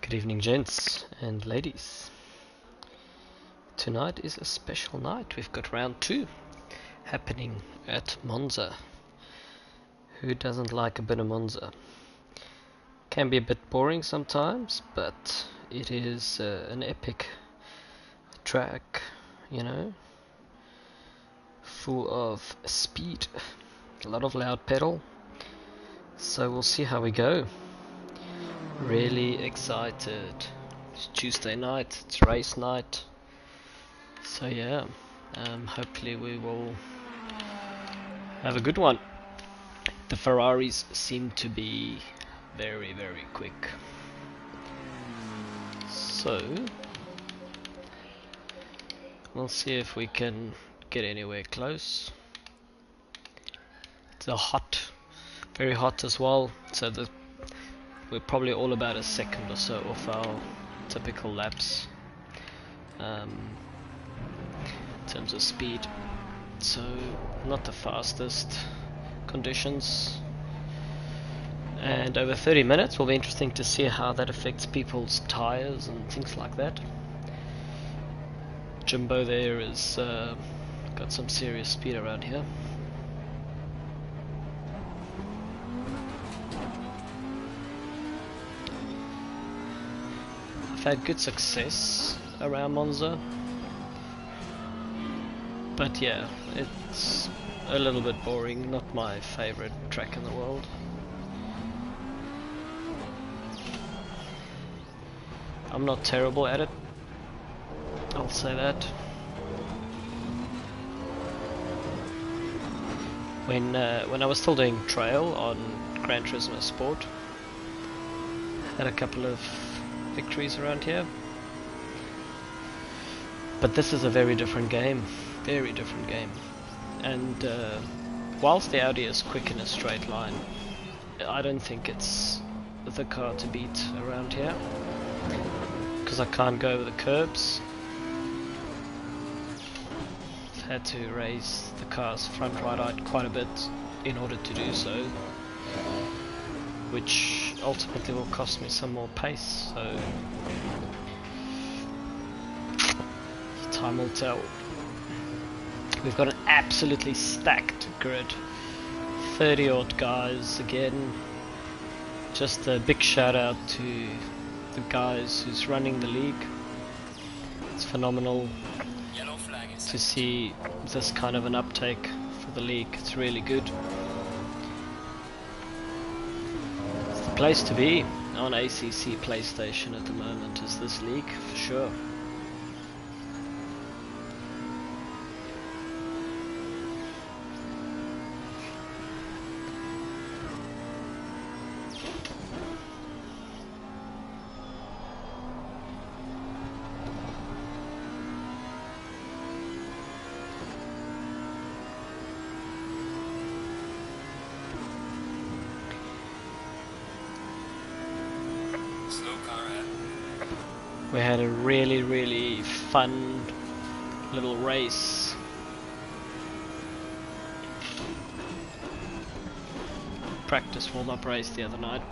Good evening, gents and ladies. Tonight is a special night. We've got round 2 happening at Monza. Who doesn't like a bit of Monza? Can be a bit boring sometimes, but it is an epic track, you know, full of speed, a lot of loud pedal. So we'll see how we go. Really excited. It's Tuesday night, it's race night. So yeah, hopefully we will have a good one. The Ferraris seem to be very, very quick. So we'll see if we can get anywhere close. It's a hot, very hot as well, so we're probably all about a second or so off our typical laps in terms of speed. So not the fastest conditions, and over 30 minutes will be interesting to see how that affects people's tires and things like that. Jimbo there is got some serious speed around here. I've had good success around Monza, but yeah, it's a little bit boring, not my favorite track in the world. I'm not terrible at it, I'll say that. When I was still doing trail on Gran Turismo Sport, had a couple of victories around here. But this is a very different game, and whilst the Audi is quick in a straight line, I don't think it's the car to beat around here, because I can't go over the curbs. I've had to raise the car's front right out quite a bit in order to do so, which ultimately will cost me some more pace, so time will tell. We've got an absolutely stacked grid, 30 odd guys again. Just a big shout out to the guys who's running the league. It's phenomenal to see this kind of an uptake for the league. It's really good. It's the place to be on ACC PlayStation at the moment, is this league, for sure. We had a really fun little race. Practice warm-up race the other night.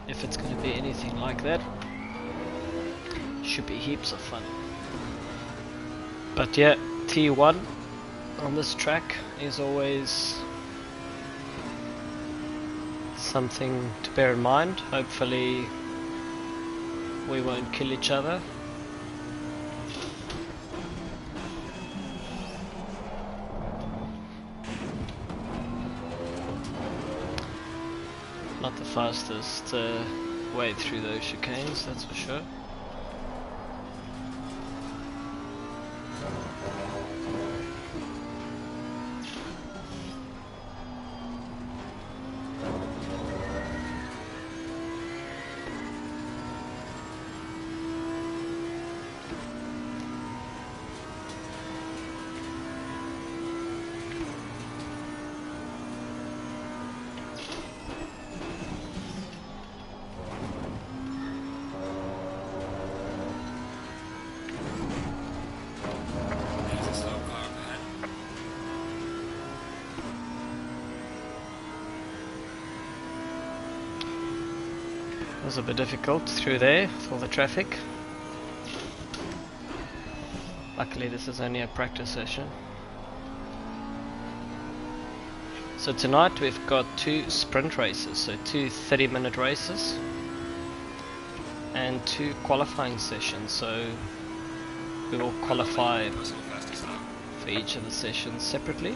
If it's going to be anything like that, should be heaps of fun. But yeah, T1 on this track is always something to bear in mind. Hopefully we won't kill each other. Not the fastest way through those chicanes, that's for sure. It was a bit difficult through there with all the traffic. Luckily this is only a practice session. So tonight we've got 2 sprint races, so 2 30-minute races and 2 qualifying sessions, so we will qualify for each of the sessions separately.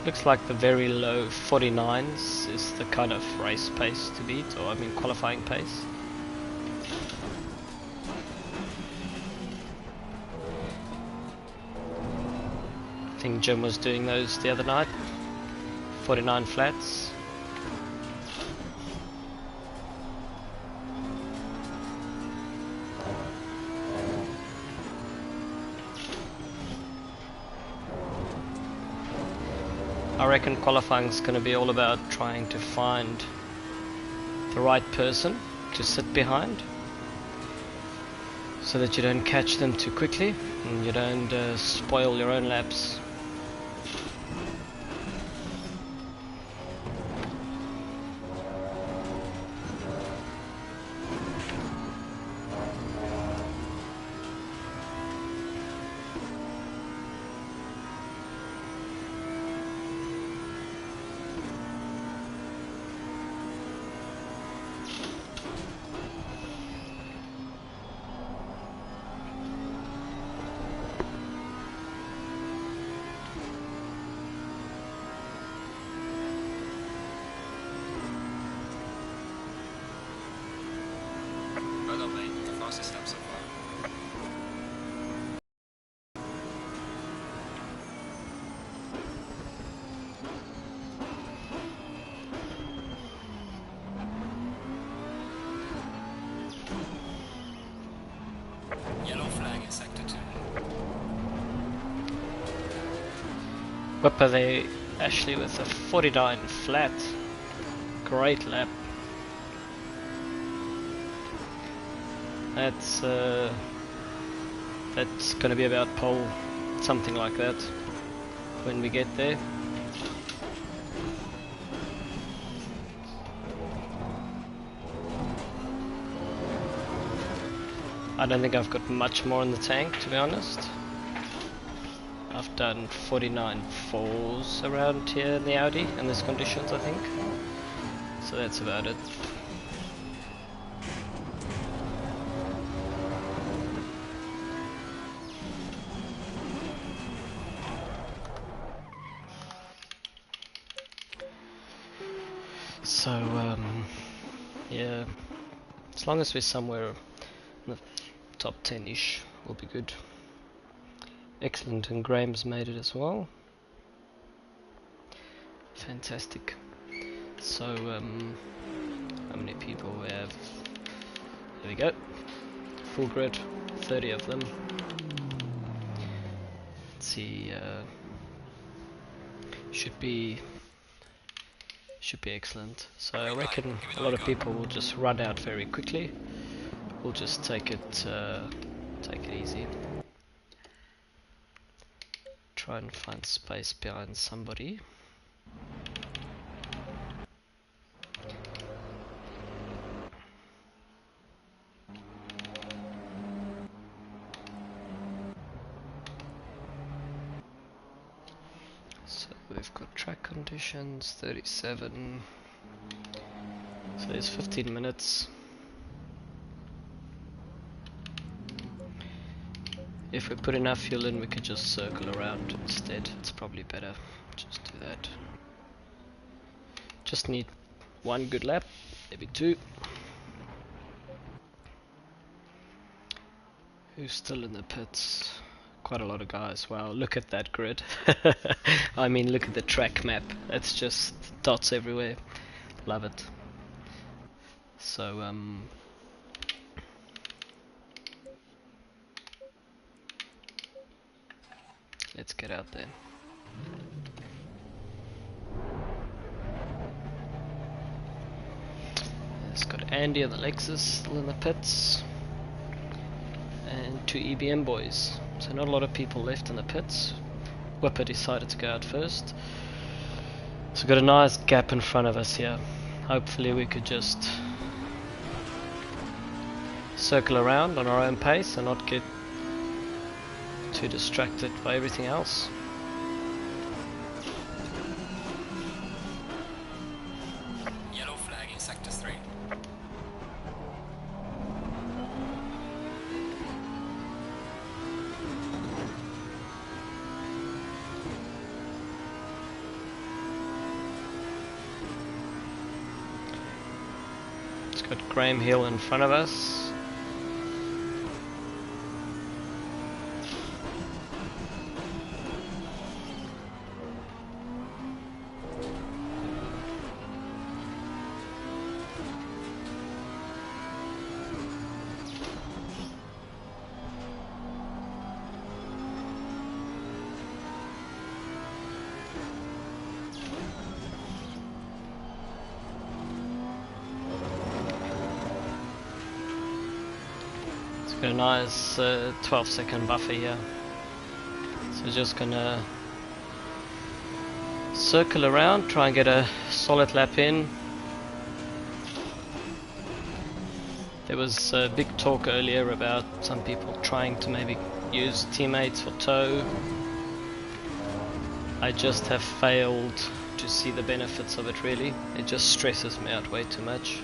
Looks like the very low 49s is the kind of race pace to beat, or I mean qualifying pace. I think Jim was doing those the other night, 49 flats. I reckon qualifying is going to be all about trying to find the right person to sit behind so that you don't catch them too quickly and you don't spoil your own laps. Whip are they Ashley with a 49 flat. Great lap. That's gonna be about pole, something like that, when we get there. I don't think I've got much more in the tank, to be honest. I've done 49 fours around here in the Audi in these conditions, I think. So that's about it. So, yeah, as long as we're somewhere in the top 10-ish, we'll be good. Excellent, and Graham's made it as well. Fantastic. So, how many people we have? There we go. Full grid, 30 of them. Let's see, should be excellent. So I reckon a lot of people will just run out very quickly. We'll just take it easy. Try and find space behind somebody. So we've got track conditions 37. So there's 15 minutes. If we put enough fuel in, we could just circle around instead. It's probably better. Just do that. Just need one good lap, maybe two. Who's still in the pits? Quite a lot of guys. Wow, look at that grid. I mean, look at the track map. It's just dots everywhere. Love it. So, Let's get out there. It's got Andy and the Lexus still in the pits, and 2 EBM boys. So not a lot of people left in the pits. Whipper decided to go out first. So we've got a nice gap in front of us here. Hopefully we could just circle around on our own pace and not get too distracted by everything else. Yellow flag in sector 3. It's got Graham Hill in front of us. Got a nice 12-second buffer here, so just gonna circle around, try and get a solid lap in. There was big talk earlier about some people trying to maybe use teammates for tow. I just have failed to see the benefits of it really. It just stresses me out way too much.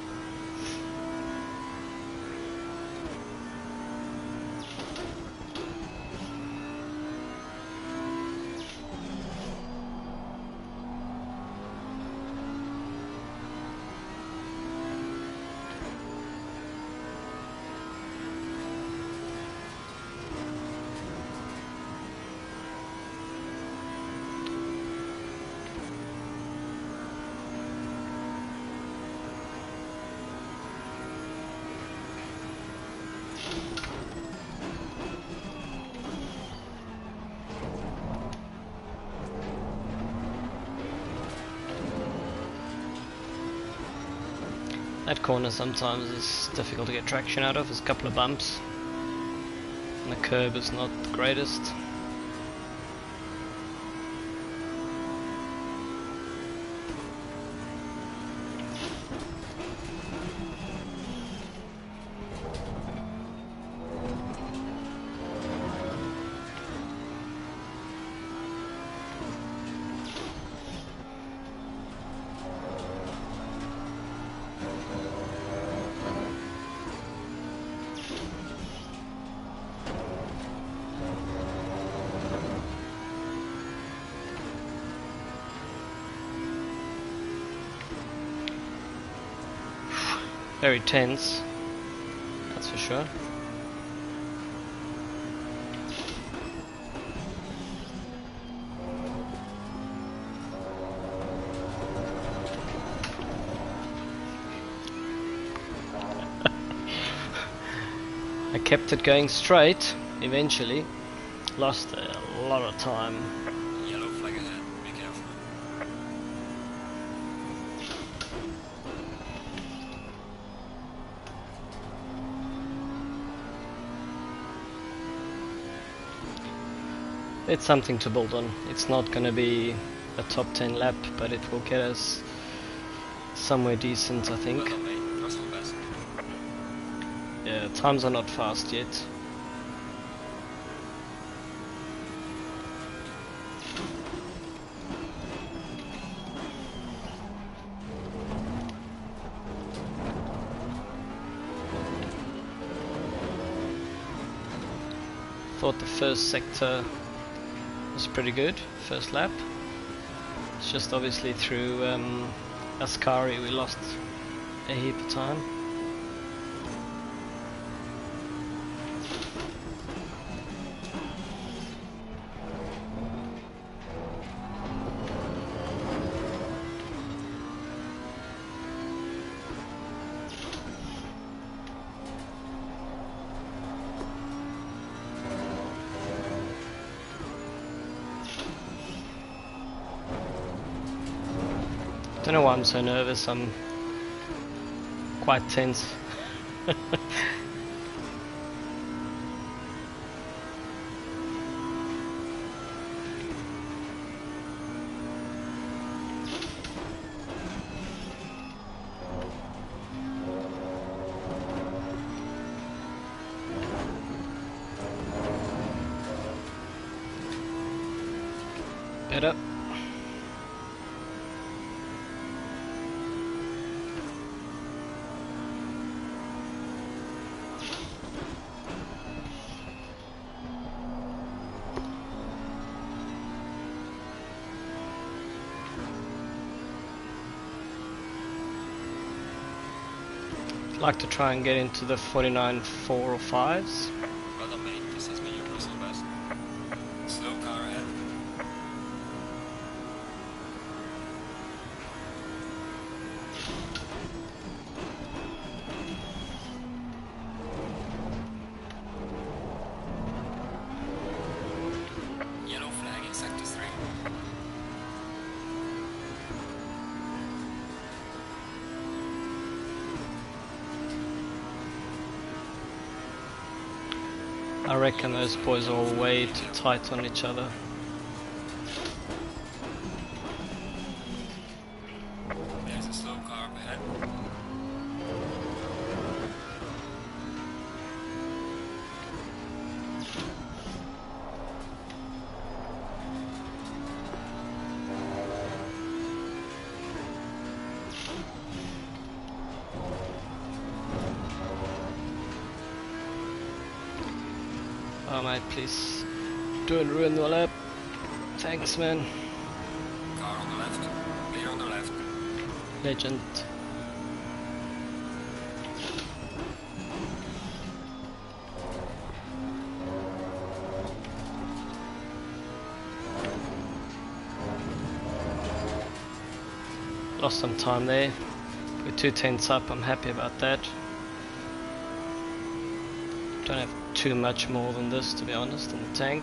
That corner sometimes is difficult to get traction out of. There's a couple of bumps and the curb is not the greatest. Very tense, that's for sure. I kept it going straight, eventually. Lost a lot of time. Yellow flag ahead, be careful. It's something to build on. It's not going to be a top 10 lap, but it will get us somewhere decent, I think. Well done, mate. Trust the best. Yeah, times are not fast yet. Thought the first sector was pretty good, first lap. It's just obviously through Ascari we lost a heap of time. Don't know why I'm so nervous. I'm quite tense. Better. Like to try and get into the 49 4 or 5s. Well done, mate. This has been your personal best. Slow car ahead. Yellow flag in sector 3. I reckon those boys are all way too tight on each other. There's a slow car up ahead. Oh mate, please don't ruin the lap. Thanks man. Car on the left. Clear on the left. Legend. Lost some time there. We're 2 tenths up, I'm happy about that. Don't have too much more than this, to be honest, in the tank.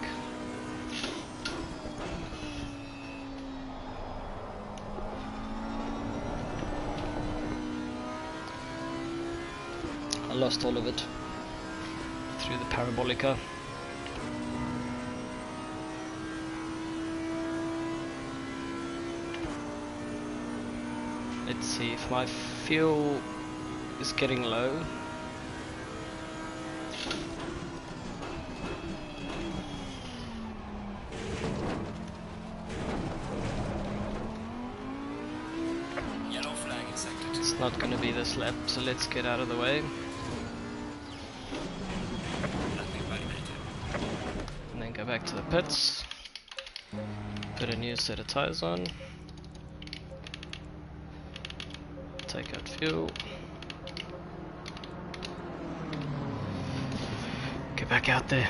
I lost all of it through the parabolica. Let's see if my fuel is getting low. Yellow flag in sector 2. It's not going to be this lap, so let's get out of the way Nothing ready, mate. and then go back to the pits. Put a new set of tires on. Take out fuel. Get back out there.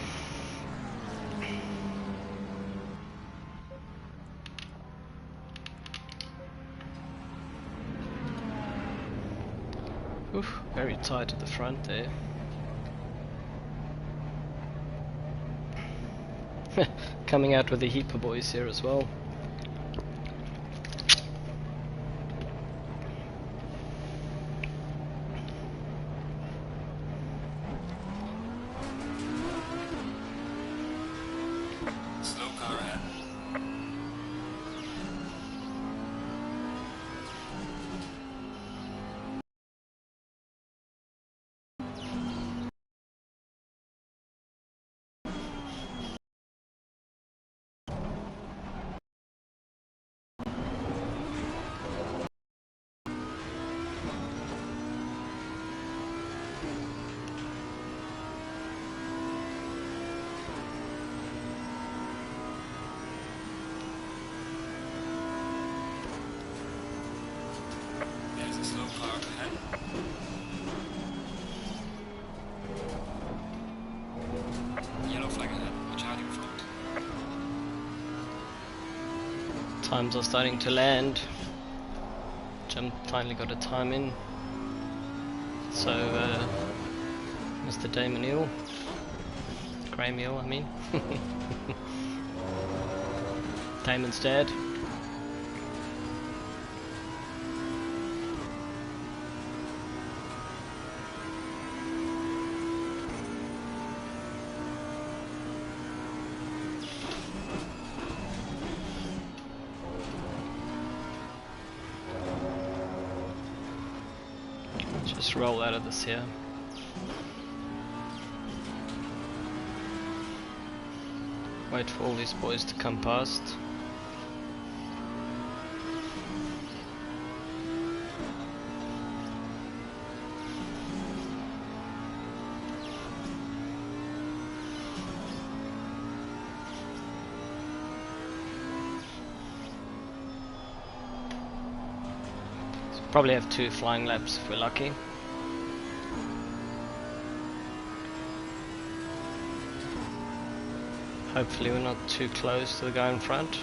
Oof, very tight at the front there. Coming out with the heaper boys here as well. Slow car ahead. There's a slow car up ahead. Yellow flag ahead. Watch out in front. Times are starting to land. Jim finally got a time in. So, Mr. Damon Eel. Graham Eel, I mean. Damon's dad. Just roll out of this here. Wait for all these boys to come past. So probably have 2 flying laps if we're lucky. Hopefully we're not too close to the guy in front.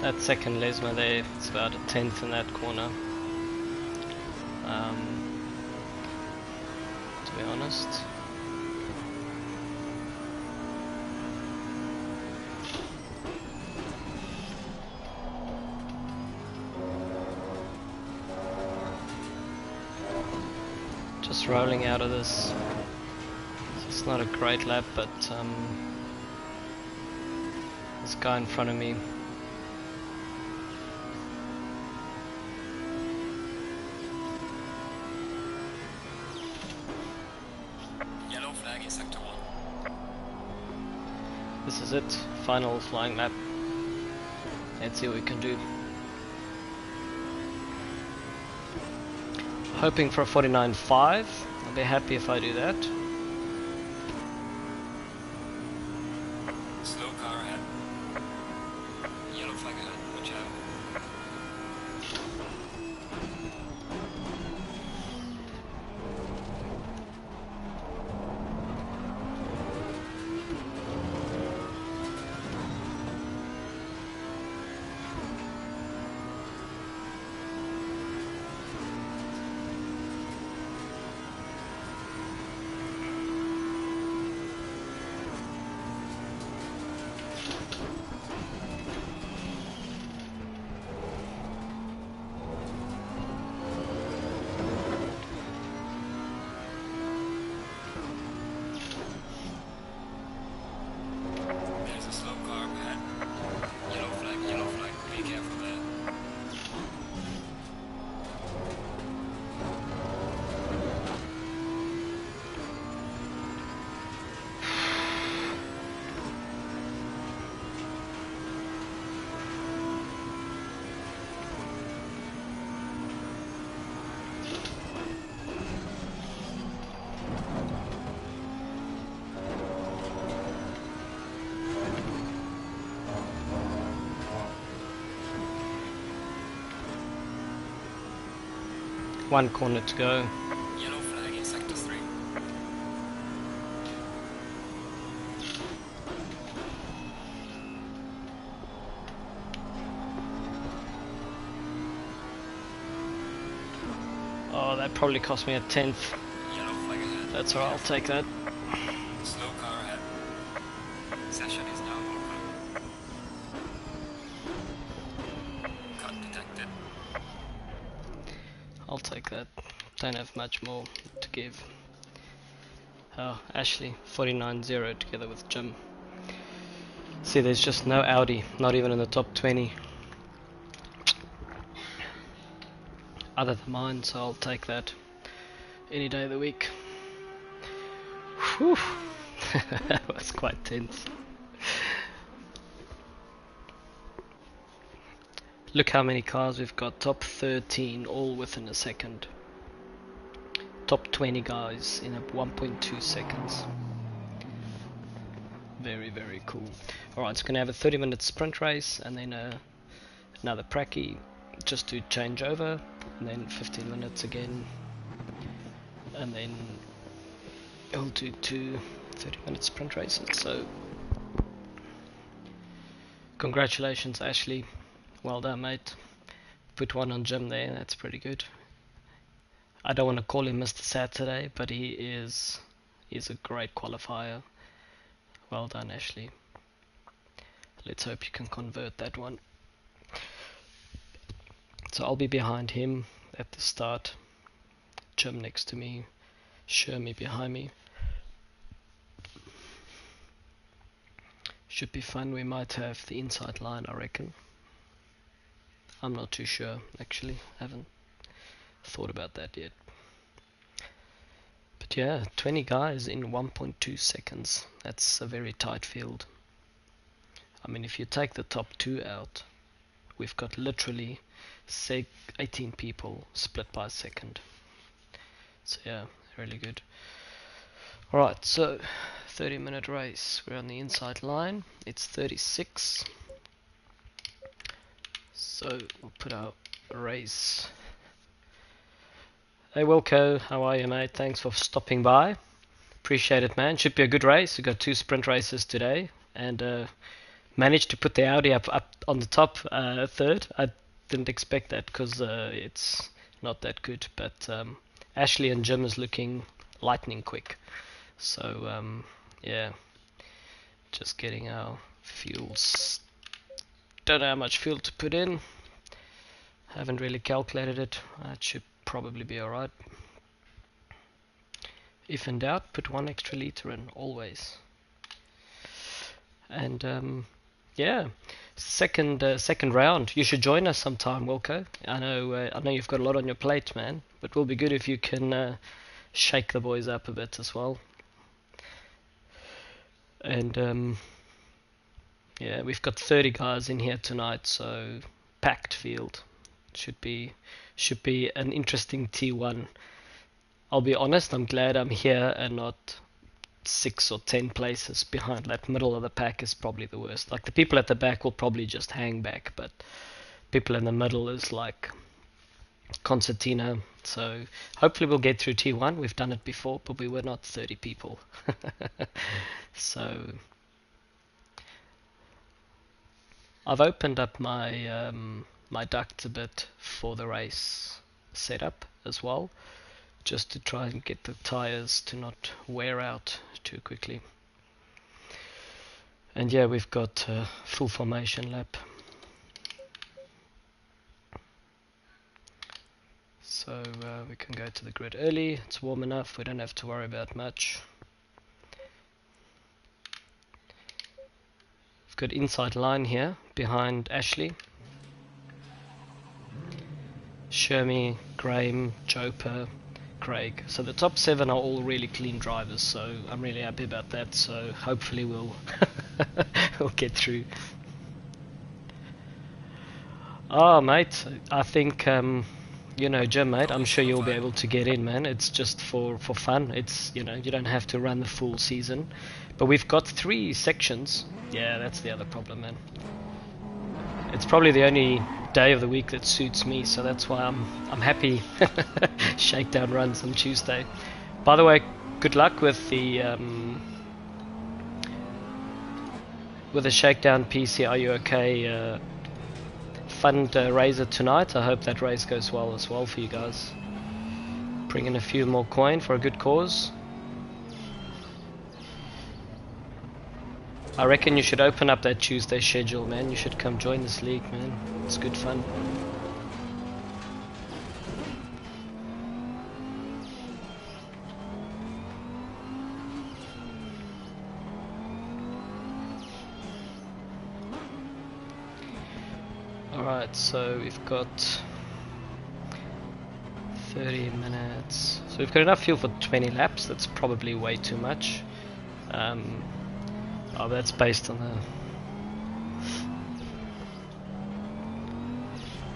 That second Lesma there, it's about a 10th in that corner. To be honest. Just rolling out of this. It's not a great lap, but this guy in front of me. This is it, final flying lap. Let's see what we can do. Hoping for a 49.5. I'll be happy if I do that. Slow car ahead. Yellow flag ahead. Watch out. One corner to go. Yellow flag in sector 3. Oh, that probably cost me a 10th. Yellow flag ahead. That's alright, I'll take that. Slow car ahead. Session is now open. Cut detected. I'll take that. Don't have much more to give. Oh, Ashley, 49.0 together with Jim. See, there's just no Audi, not even in the top 20. Other than mine, so I'll take that any day of the week. Whew. That was quite tense. Look how many cars we've got, top 13, all within a second. top 20 guys in 1.2 seconds. Very, very cool. Alright, it's going to have a 30-minute sprint race and then another pracky just to change over, and then 15 minutes again, and then we'll do 2 30-minute sprint races. So congratulations Ashley, well done mate. Put one on Jim there, that's pretty good. I don't want to call him Mr. Saturday, but he's a great qualifier. Well done Ashley. Let's hope you can convert that one. So I'll be behind him at the start, Jim next to me, Shermy behind me. Should be fun. We might have the inside line, I reckon. I'm not too sure actually, haven't thought about that yet. But yeah, 20 guys in 1.2 seconds. That's a very tight field. I mean, if you take the top 2 out, we've got literally 18 people split by a second. So yeah, really good. Alright, so 30-minute race. We're on the inside line. It's 36. So we'll put our race. Hey Wilco, how are you mate? Thanks for stopping by. Appreciate it man. Should be a good race. We've got 2 sprint races today, and managed to put the Audi up on the top third. I didn't expect that because it's not that good, but Ashley and Jim is looking lightning quick. So yeah, just getting our fuels. Don't know how much fuel to put in. Haven't really calculated it. It should probably be alright. If in doubt, put 1 extra liter in, always. And yeah, second round. You should join us sometime, Wilco. I know you've got a lot on your plate, man. But it will be good if you can shake the boys up a bit as well. And yeah, we've got 30 guys in here tonight, so packed field. Should be an interesting T1. I'll be honest, I'm glad I'm here and not 6 or 10 places behind. That middle of the pack is probably the worst. Like the people at the back will probably just hang back, but people in the middle is like concertina. So hopefully we'll get through T1. We've done it before, but we were not 30 people. So I've opened up my my ducts a bit for the race setup as well, just to try and get the tires to not wear out too quickly. And yeah, we've got a full formation lap. So we can go to the grid early. It's warm enough, we don't have to worry about much. We've got inside line here behind Ashley, Shermy, Graham, Joper, Craig. So the top 7 are all really clean drivers, so I'm really happy about that. So hopefully we'll we'll get through. Oh mate, I think you know Jim mate, I'm sure you'll be able to get in man. It's just for fun. It's, you know, you don't have to run the full season. But we've got 3 sections. Yeah, that's the other problem man. It's probably the only day of the week that suits me, so that's why I'm happy Shakedown runs on Tuesday. By the way, good luck with the Shakedown PC. Are you okay? Fundraiser tonight. I hope that race goes well as well for you guys. Bring in a few more coin for a good cause. I reckon you should open up that Tuesday schedule, man. You should come join this league, man. It's good fun. Alright, so we've got 30 minutes. So we've got enough fuel for 20 laps. That's probably way too much. Oh, that's based on the...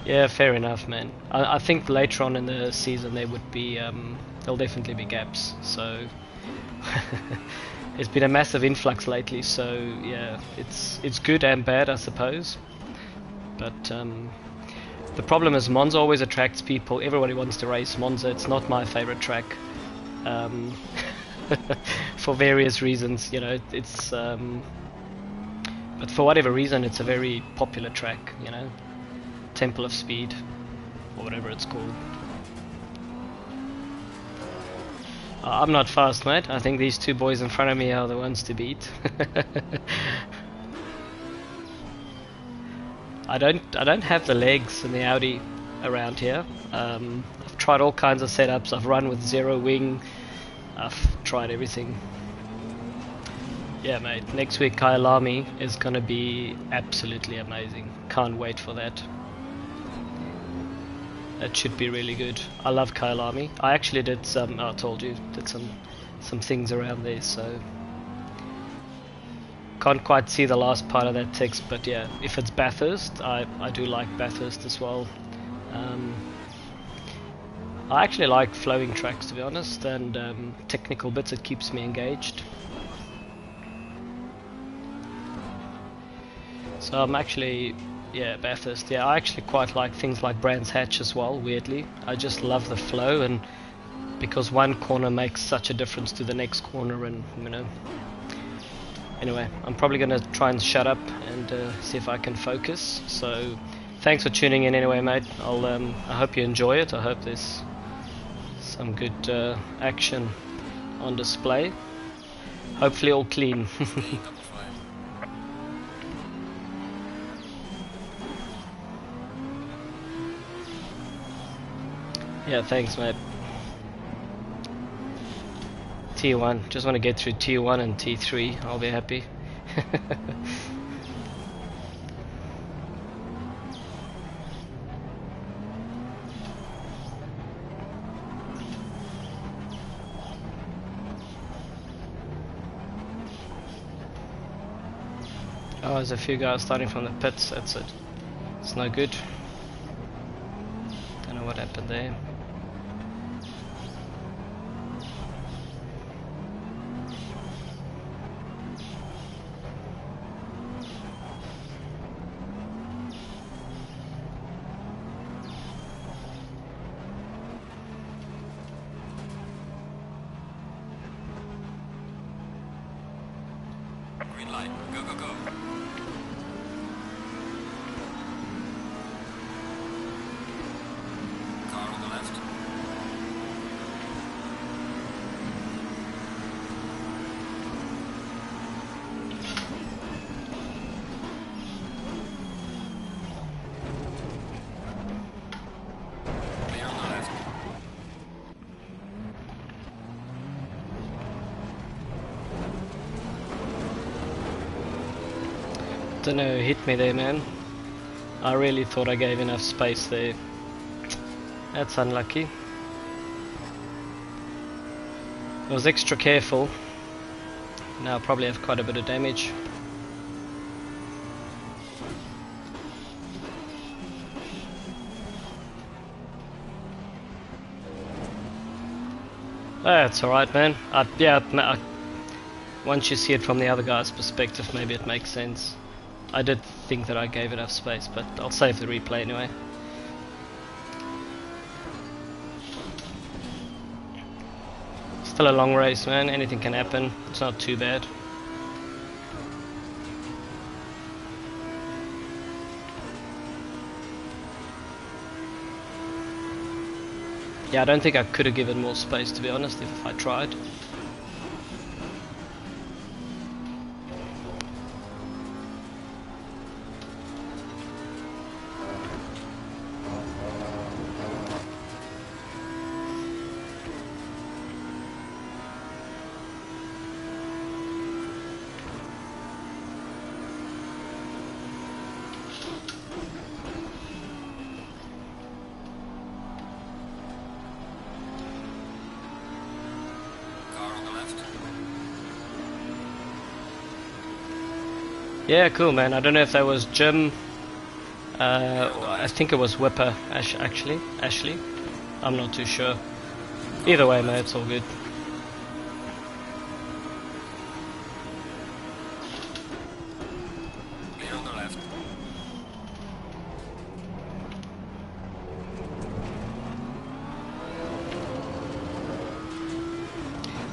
Yeah, fair enough, man. I think later on in the season there would be there'll definitely be gaps. So it's been a massive influx lately. So yeah, it's good and bad, I suppose. But the problem is Monza always attracts people. Everybody wants to race Monza. It's not my favorite track. For various reasons, you know, it's but for whatever reason it's a very popular track, you know, Temple of Speed or whatever it's called. I'm not fast, mate. I think these two boys in front of me are the ones to beat. I don't have the legs in the Audi around here. I've tried all kinds of setups. I've run with zero wing. I've tried everything. Yeah, mate. Next week Kyalami is gonna be absolutely amazing. Can't wait for that. That should be really good. I love Kyalami. I actually did some. I told you, did some things around there. So can't quite see the last part of that text, but yeah, if it's Bathurst, I do like Bathurst as well. I actually like flowing tracks, to be honest, and technical bits. It keeps me engaged. So I'm actually, yeah, Bathurst. Yeah, I actually quite like things like Brands Hatch as well. Weirdly, I just love the flow, and because one corner makes such a difference to the next corner, and you know. Anyway, I'm probably gonna try and shut up and see if I can focus. So, thanks for tuning in anyway, mate. I hope you enjoy it. I hope there's some good action on display. Hopefully all clean. Yeah, thanks, mate. T1, just want to get through T1 and T3, I'll be happy. Oh, there's a few guys starting from the pits, that's it. It's no good. Don't know what happened there. Green light. Go, go, go. Car on the left. Clear on the left. Don't know who hit me there, man. I really thought I gave enough space there. That's unlucky. I was extra careful. Now I probably have quite a bit of damage. That's alright, man. Once you see it from the other guy's perspective, maybe it makes sense. I did think that I gave enough space, but I'll save the replay anyway. Still a long race, man. Anything can happen. It's not too bad. Yeah, I don't think I could have given more space, to be honest, if I tried. Yeah, cool, man. I don't know if that was Jim. I think it was Whipper, Ashley. I'm not too sure. Either way, mate, it's all good. Clear on the left.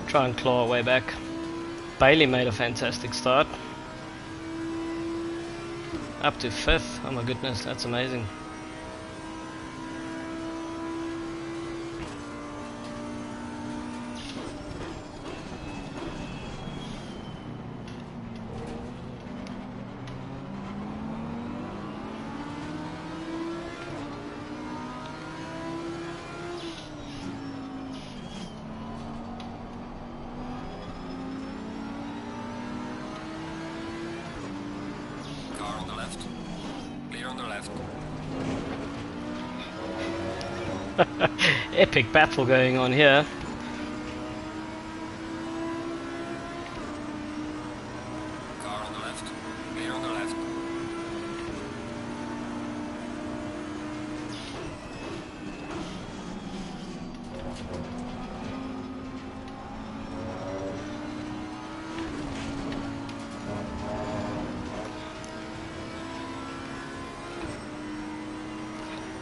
Try and claw our way back. Bailey made a fantastic start. Up to 5th. Oh my goodness, that's amazing. Car on the left. Clear on the left. Epic battle going on here. Car on the left. Clear on the left.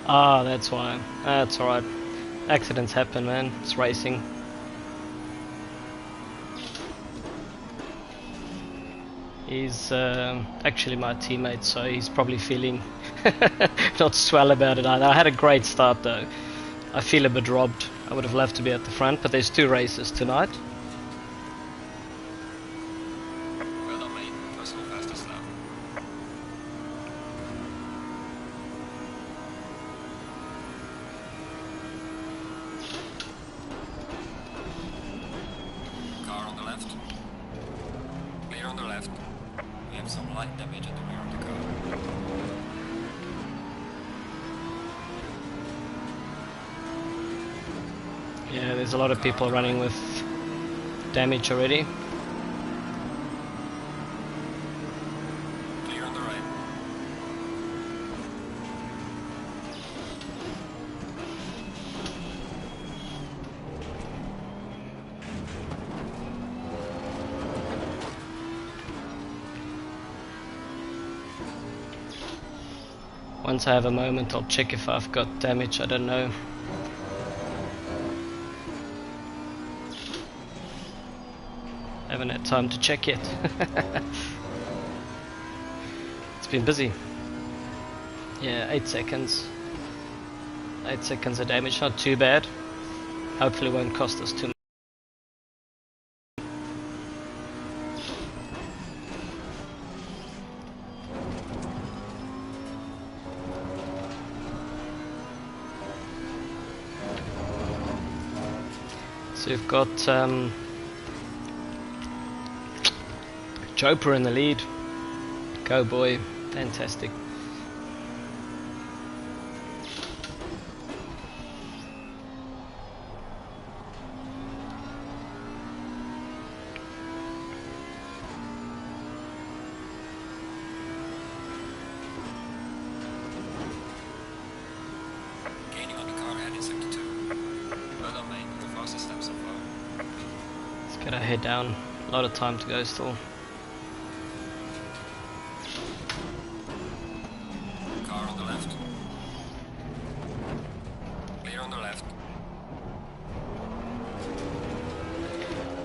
Ah, that's why. That's alright. Accidents happen, man. It's racing. He's actually my teammate, so he's probably feeling not swell about it either. I had a great start though. I feel a bit robbed. I would have loved to be at the front, but there's 2 races tonight. Well done, mate. Personal fastest lap. Car on the left. Clear on the left. We have some light damage at the rear of the car. Yeah, there's a lot of people running with damage already. Clear on the right. Once I have a moment, I'll check if I've got damage. I don't know. Haven't had time to check yet. It's been busy. Yeah, 8 seconds. 8 seconds of damage, not too bad. Hopefully won't cost us too much. So we've got Chopra in the lead. Go boy, fantastic. Gaining on the car ahead in sector 2. Well done, mate. The fastest step so far. Let's get our head down. A lot of time to go still. Car on the left. Clear on the left.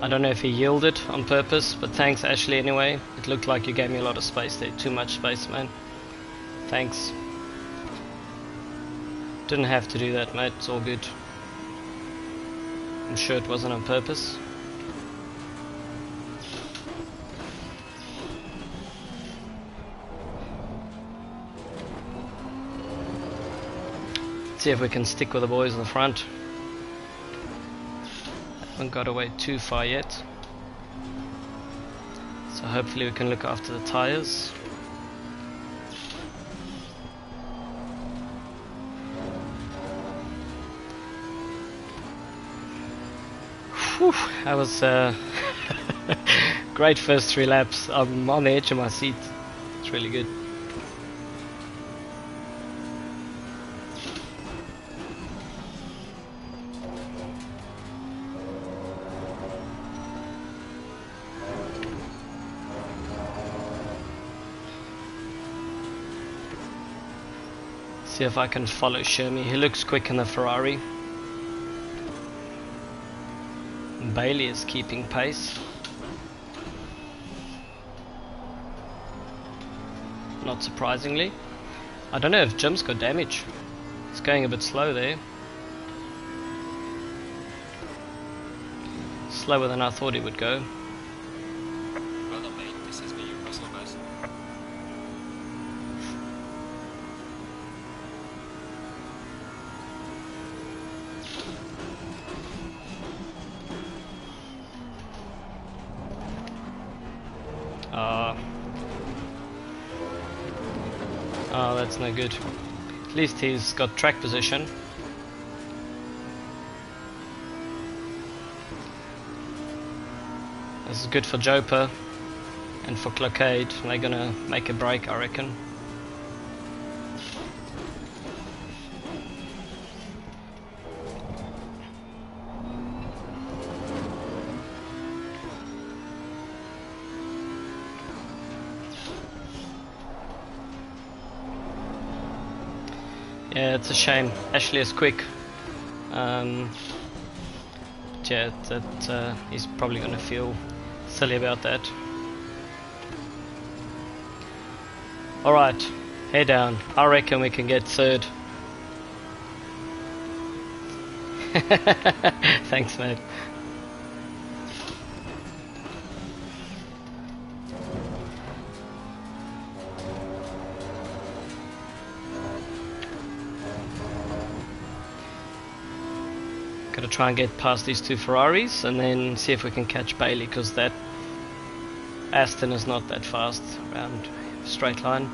I don't know if he yielded on purpose, but thanks Ashley anyway. It looked like you gave me a lot of space there. Too much space, man. Thanks. Didn't have to do that, mate. It's all good. I'm sure it wasn't on purpose. See if we can stick with the boys in the front. Haven't got away too far yet. So hopefully we can look after the tires. Whew, that was great first 3 laps. I'm on the edge of my seat. It's really good. See if I can follow Shermy. He looks quick in the Ferrari. Bailey is keeping pace. Not surprisingly. I don't know if Jim's got damage. He's going a bit slow there. Slower than I thought he would go. Well done, mate. This has been your personal best. Oh, that's no good. At least he's got track position. This is good for Joper and for Clockade. They're gonna make a break, I reckon. Yeah, it's a shame. Ashley is quick. Yeah, he's probably gonna feel silly about that. Alright, head down. I reckon we can get third. Thanks, mate. Gotta try and get past these two Ferraris and then see if we can catch Bailey, because that Aston is not that fast around straight line.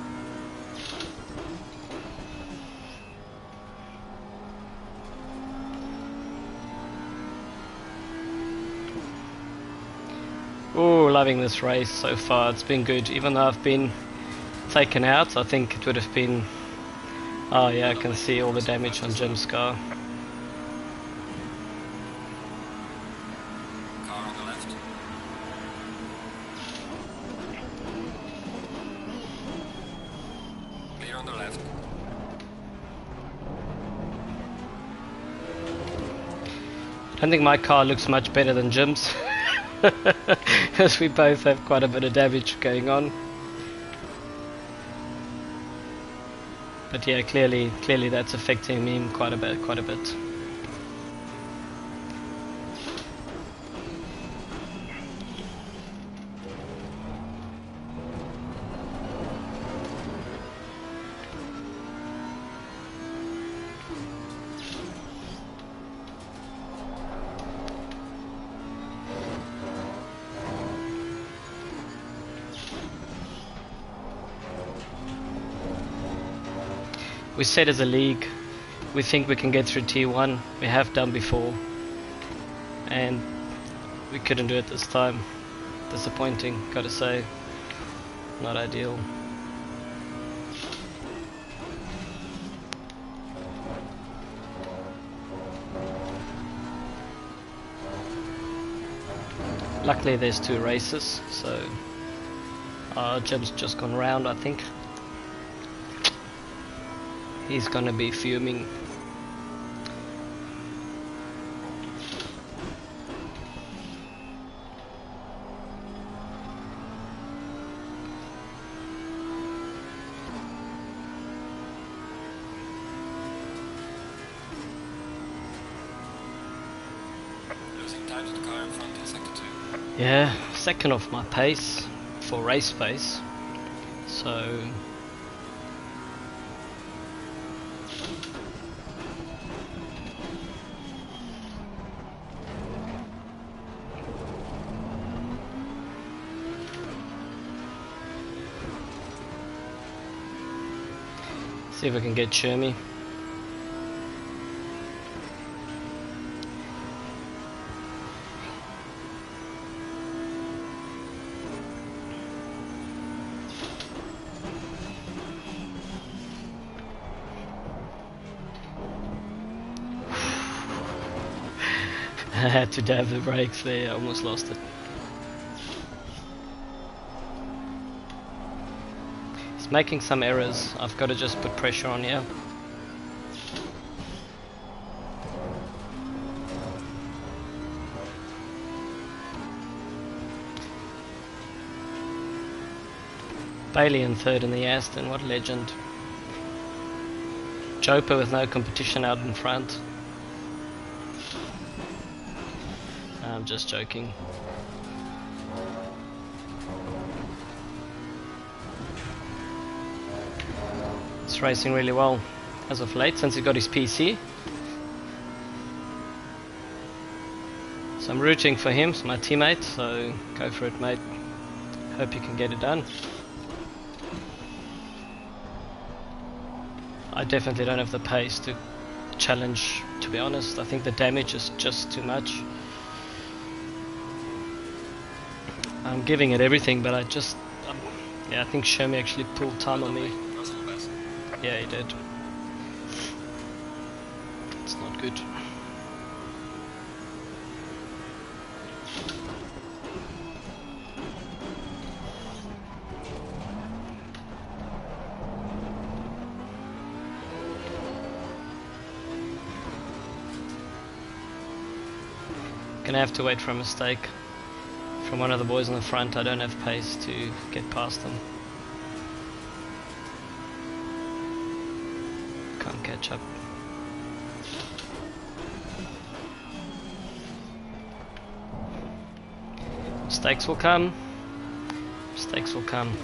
Oh, loving this race so far. It's been good. Even though I've been taken out, I think it would have been... Oh yeah, I can see all the damage on Jim's car. Car on the left. Clear on the left. I don't think my car looks much better than Jim's. Because we both have quite a bit of damage going on. But yeah, clearly that's affecting me quite a bit. We said as a league, we think we can get through T1. We have done before, and we couldn't do it this time. Disappointing, gotta say. Not ideal. Luckily there's 2 races, so Jim's just gone round, I think. He's gonna be fuming. Losing time to the car in front in sector 2. Yeah, second off my pace for race pace. So see if I can get Shermy. I had to dab the brakes there, I almost lost it. He's making some errors. I've got to just put pressure on here. Bailey in third in the Aston, what a legend. Joper with no competition out in front. I'm just joking. It's racing really well as of late since he got his PC. So I'm rooting for him, my teammate, so go for it, mate. Hope you can get it done. I definitely don't have the pace to challenge, to be honest. I think the damage is just too much. I'm giving it everything, but yeah, I think Shermy actually pulled time on me. Yeah, he did. It's not good. Gonna have to wait for a mistake from one of the boys on the front. I don't have pace to get past them. Can't catch up. Mistakes will come. Mistakes will come.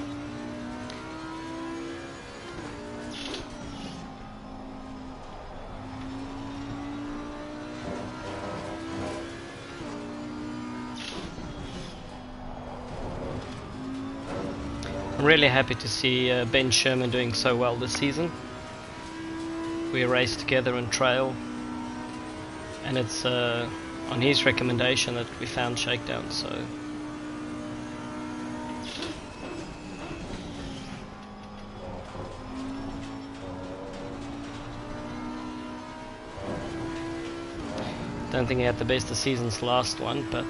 I'm really happy to see Ben Sherman doing so well this season. We raced together in trail, and it's on his recommendation that we found Shakedown, so don't think he had the best of season's last one, but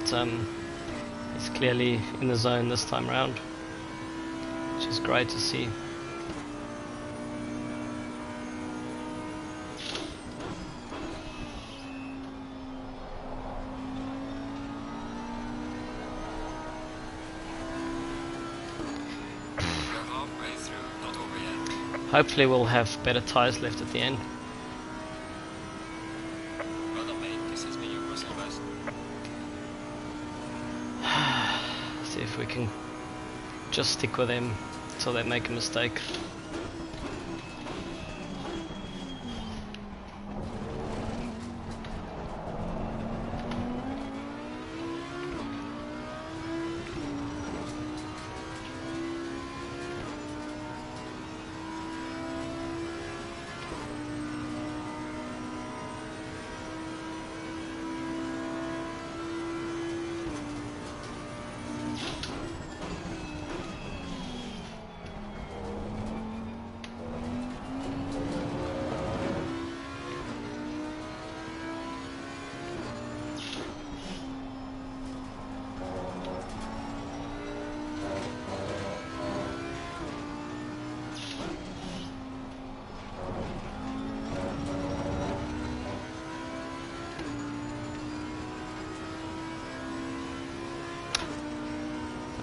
he's clearly in the zone this time round, which is great to see. Hopefully we'll have better tyres left at the end. Well done, mate. This has been your personal best. See if we can just stick with them until they make a mistake.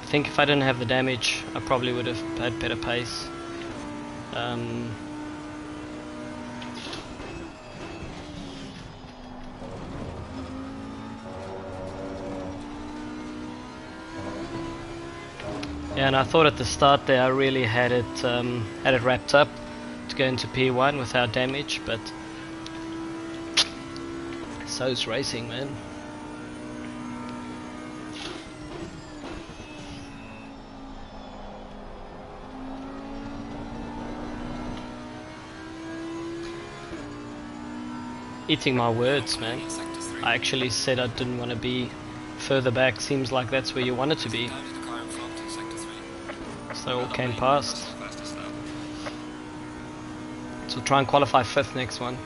I think if I didn't have the damage, I probably would have had better pace. Yeah, and I thought at the start there I really had it wrapped up to go into P1 without damage, but so's racing, man. Eating my words, man. I actually said I didn't want to be further back. Seems like that's where you wanted to be. So all came past. So we'll try and qualify 5th next one.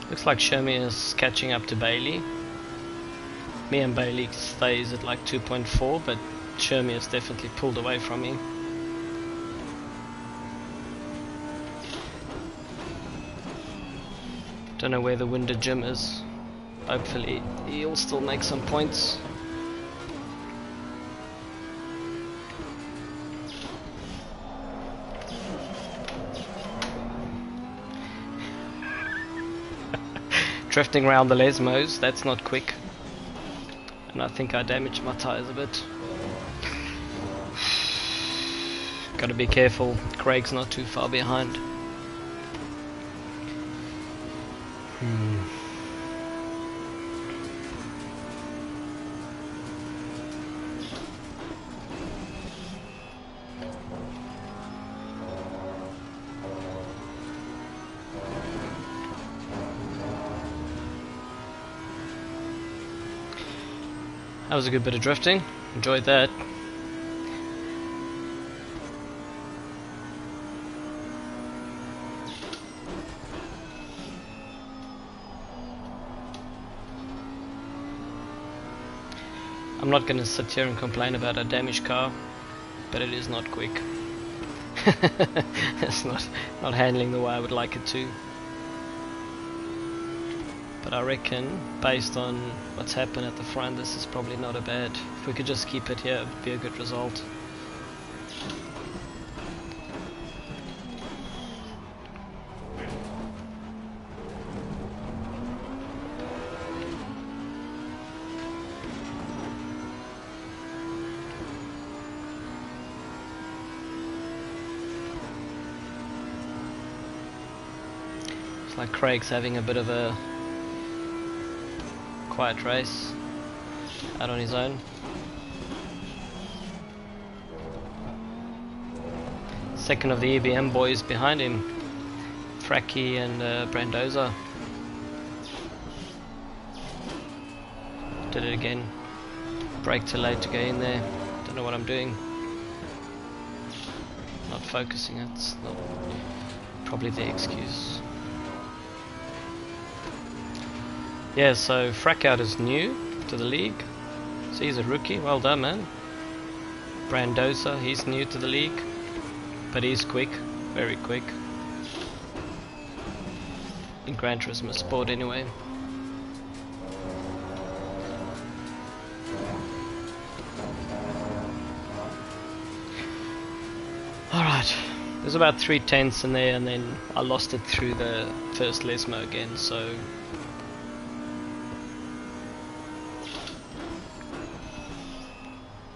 Looks like Shermy is catching up to Bailey. Me and Bailey stays at like 2.4, but Shermy has definitely pulled away from me. Don't know where the wounded Jim is. Hopefully he'll still make some points. Drifting around the Lesmos, that's not quick. And I think I damaged my tyres a bit. Gotta be careful, Craig's not too far behind. That was a good bit of drifting, enjoyed that. I'm not going to sit here and complain about a damaged car, but it is not quick. It's not handling the way I would like it to. But I reckon, based on what's happened at the front, this is probably not a bad. If we could just keep it here, it would be a good result. It's like Craig's having a bit of a quiet race out on his own. Second of the EBM boys behind him, Fracky and Brandoza. Did it again. Brake too late to get in there. Don't know what I'm doing. Not focusing. It's not probably the excuse. Yeah, so Frackout is new to the league, so he's a rookie. Well done, man. Brandoza, he's new to the league, but he's quick, very quick. In Gran Turismo Sport anyway. Alright, there's about 3/10 in there, and then I lost it through the first Lesmo again, so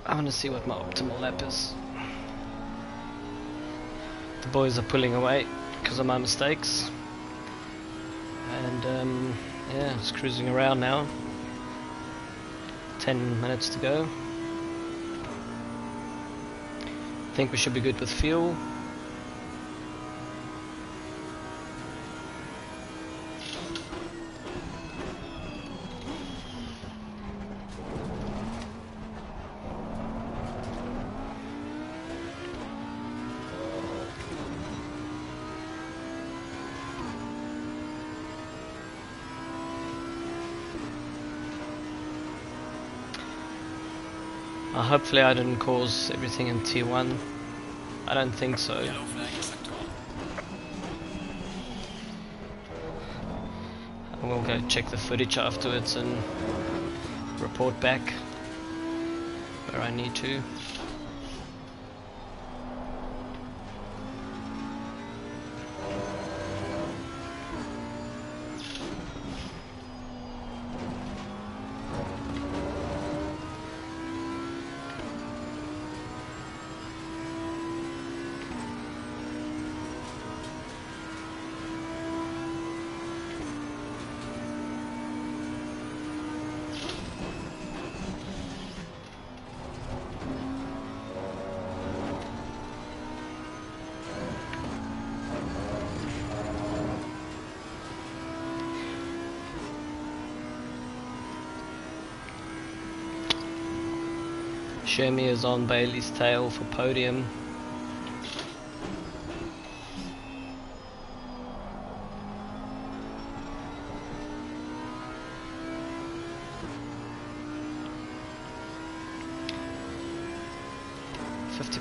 I want to see what my optimal lap is. The boys are pulling away because of my mistakes, and yeah, just cruising around now. 10 minutes to go. I think we should be good with fuel. Hopefully I didn't cause everything in T1. I don't think so. I will go check the footage afterwards and report back where I need to. Shermy is on Bailey's tail for podium.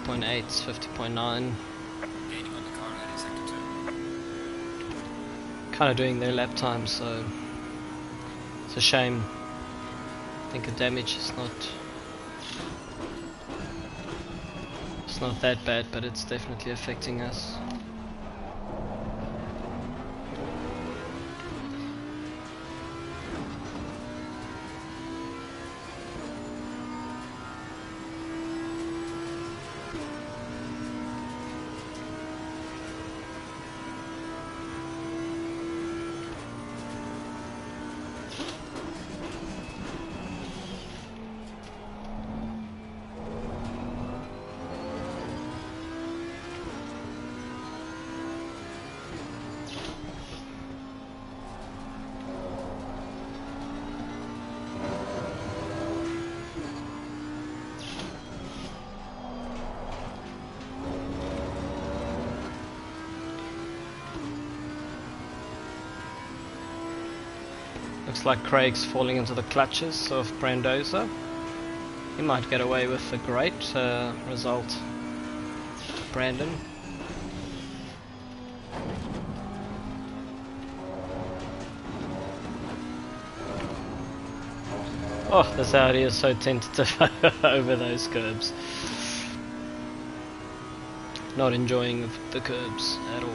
.8, 50.9. kind of doing their lap time, so it's a shame. I think the damage is not that bad, but it's definitely affecting us. Looks like Craig's falling into the clutches of Brandoza. He might get away with a great result. Brandon. Oh, this Audi is so tentative over those curbs. Not enjoying the curbs at all.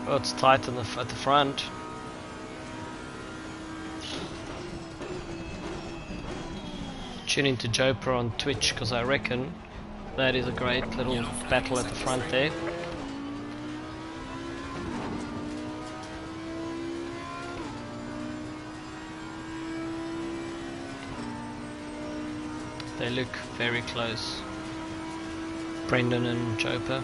Oh, it's tight at the front. Tune into Joper on Twitch, because I reckon that is a great little battle at the front there. They look very close, Brendan and Joper.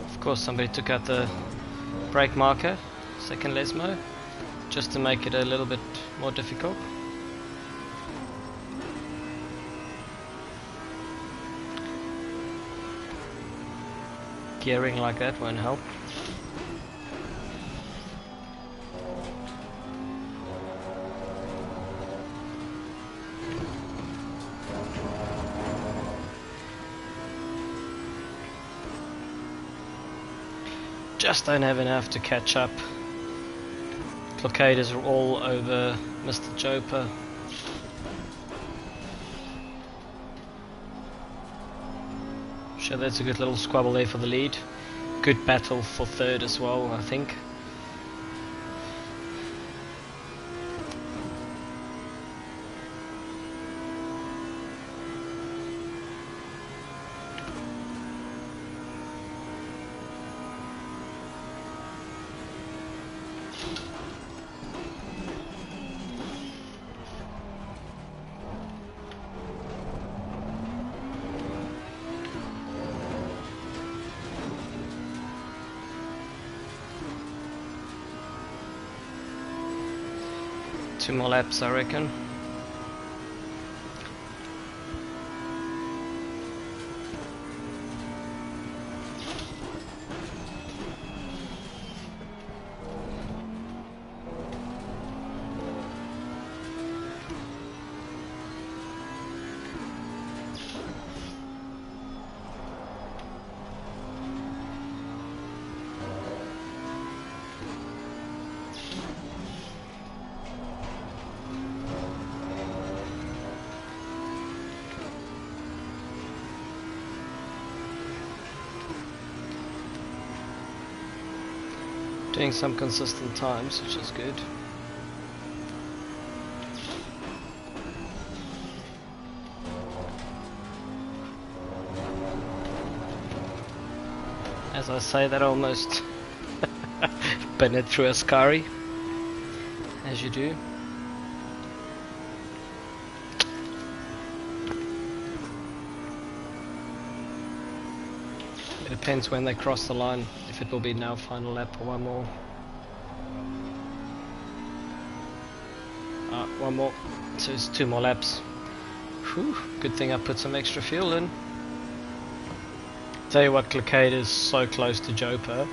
Of course, somebody took out the brake marker, second Lesmo, just to make it a little bit more difficult. Gearing like that won't help. Just don't have enough to catch up. Blockaders are all over Mr. Joper. Sure, that's a good little squabble there for the lead. Good battle for third as well, I think. Two more laps, I reckon. Doing some consistent times, which is good. As I say that, I almost been it through a scurry, as you do. It depends when they cross the line, if it will be now final lap or one more. One more, so it's 2 more laps. Whew, good thing I put some extra fuel in. Tell you what, Clicade is so close to Joper,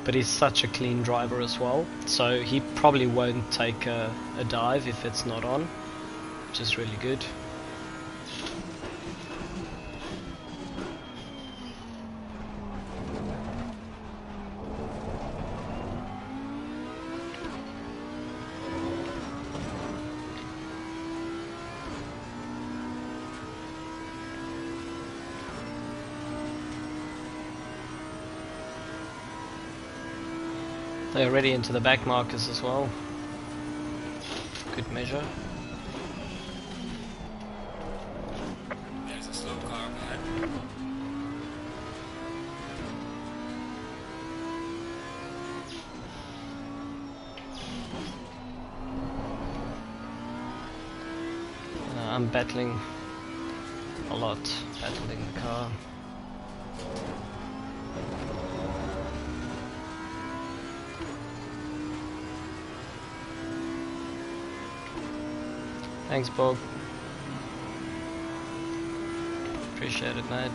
but he's such a clean driver as well, so he probably won't take a dive if it's not on, which is really good. They're already into the back markers as well. Good measure. There's a slow car up ahead. I'm battling a lot, battling the car. Thanks, Bob. Appreciate it, mate.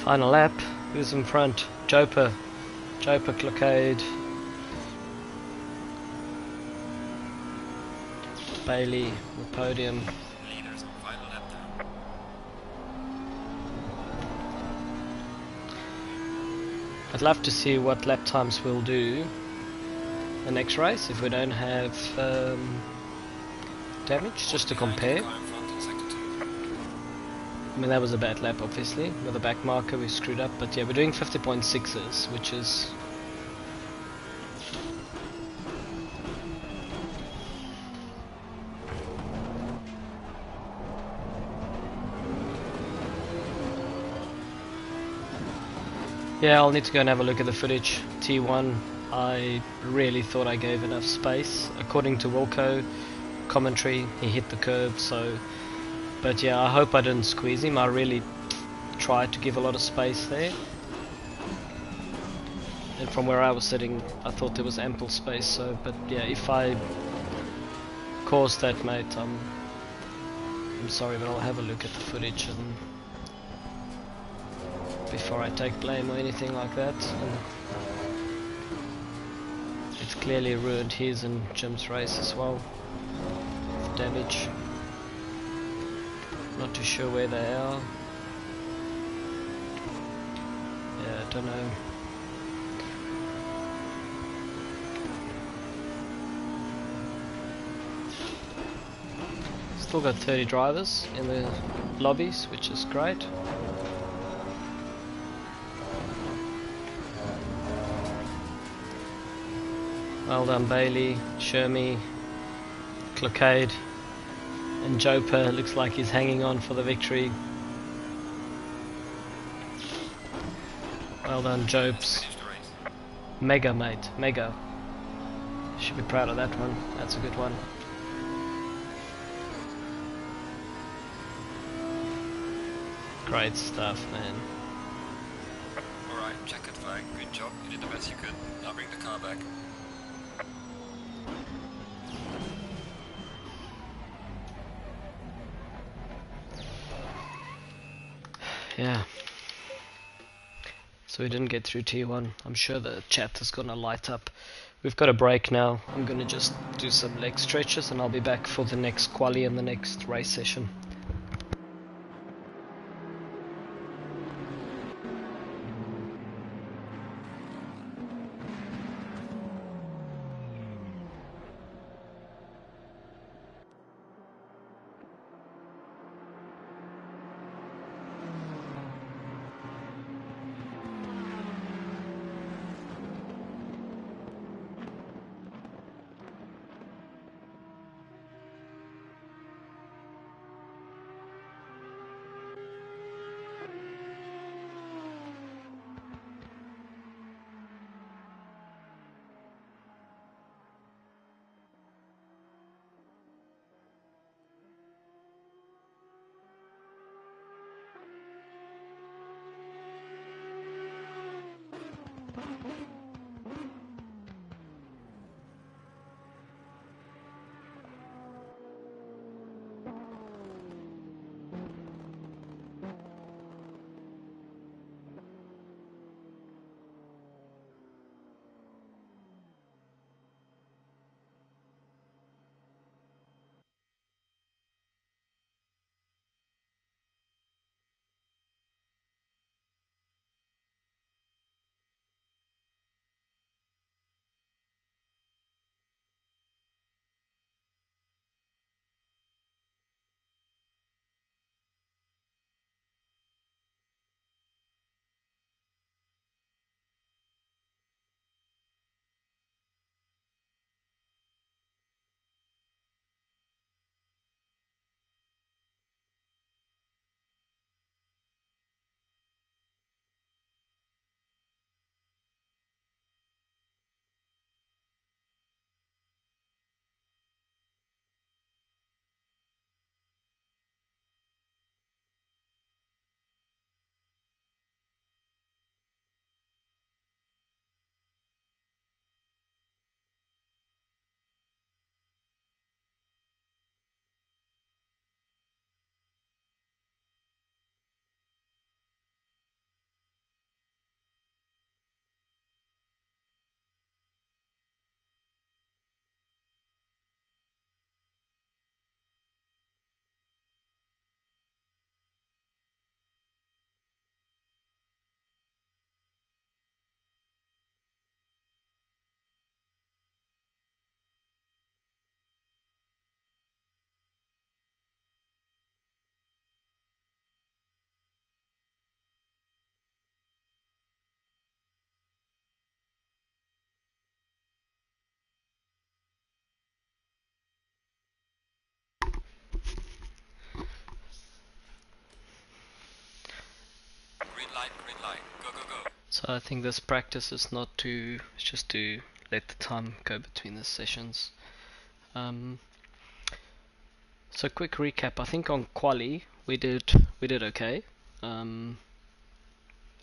Final lap. Who's in front? Joper. Joper, Clicade. Bailey, the podium. Leaders on final lap now. I'd love to see what lap times we'll do the next race if we don't have damage, just to compare. Car in front in sector 2. I mean, that was a bad lap, obviously. With the back marker, we screwed up. But yeah, we're doing 50.6s, which is... Yeah, I'll need to go and have a look at the footage. T1, I really thought I gave enough space. According to Wilco commentary, he hit the curb, so... But yeah, I hope I didn't squeeze him. I really tried to give a lot of space there. And from where I was sitting, I thought there was ample space, so... But yeah, if I caused that, mate, I'm sorry, but I'll have a look at the footage and... before I take blame or anything like that. And it's clearly ruined his and Jim's race as well. With damage. Not too sure where they are. Yeah, I don't know. Still got 30 drivers in the lobbies, which is great. Well done, Bailey, Shermie, Clicade, and Joper looks like he's hanging on for the victory. Well done, Jopes. Finish the race. Mega, mate, mega. Should be proud of that one. That's a good one. Great stuff, man. Alright, checkered flag. Good job. You did the best you could. Now bring the car back. Yeah. So we didn't get through T1. I'm sure the chat is gonna light up. We've got a break now. I'm gonna just do some leg stretches and I'll be back for the next quali and the next race session. Green light, go, go, go. So I think this practice is not to, it's just to let the time go between the sessions. So quick recap. I think on quali we did okay, and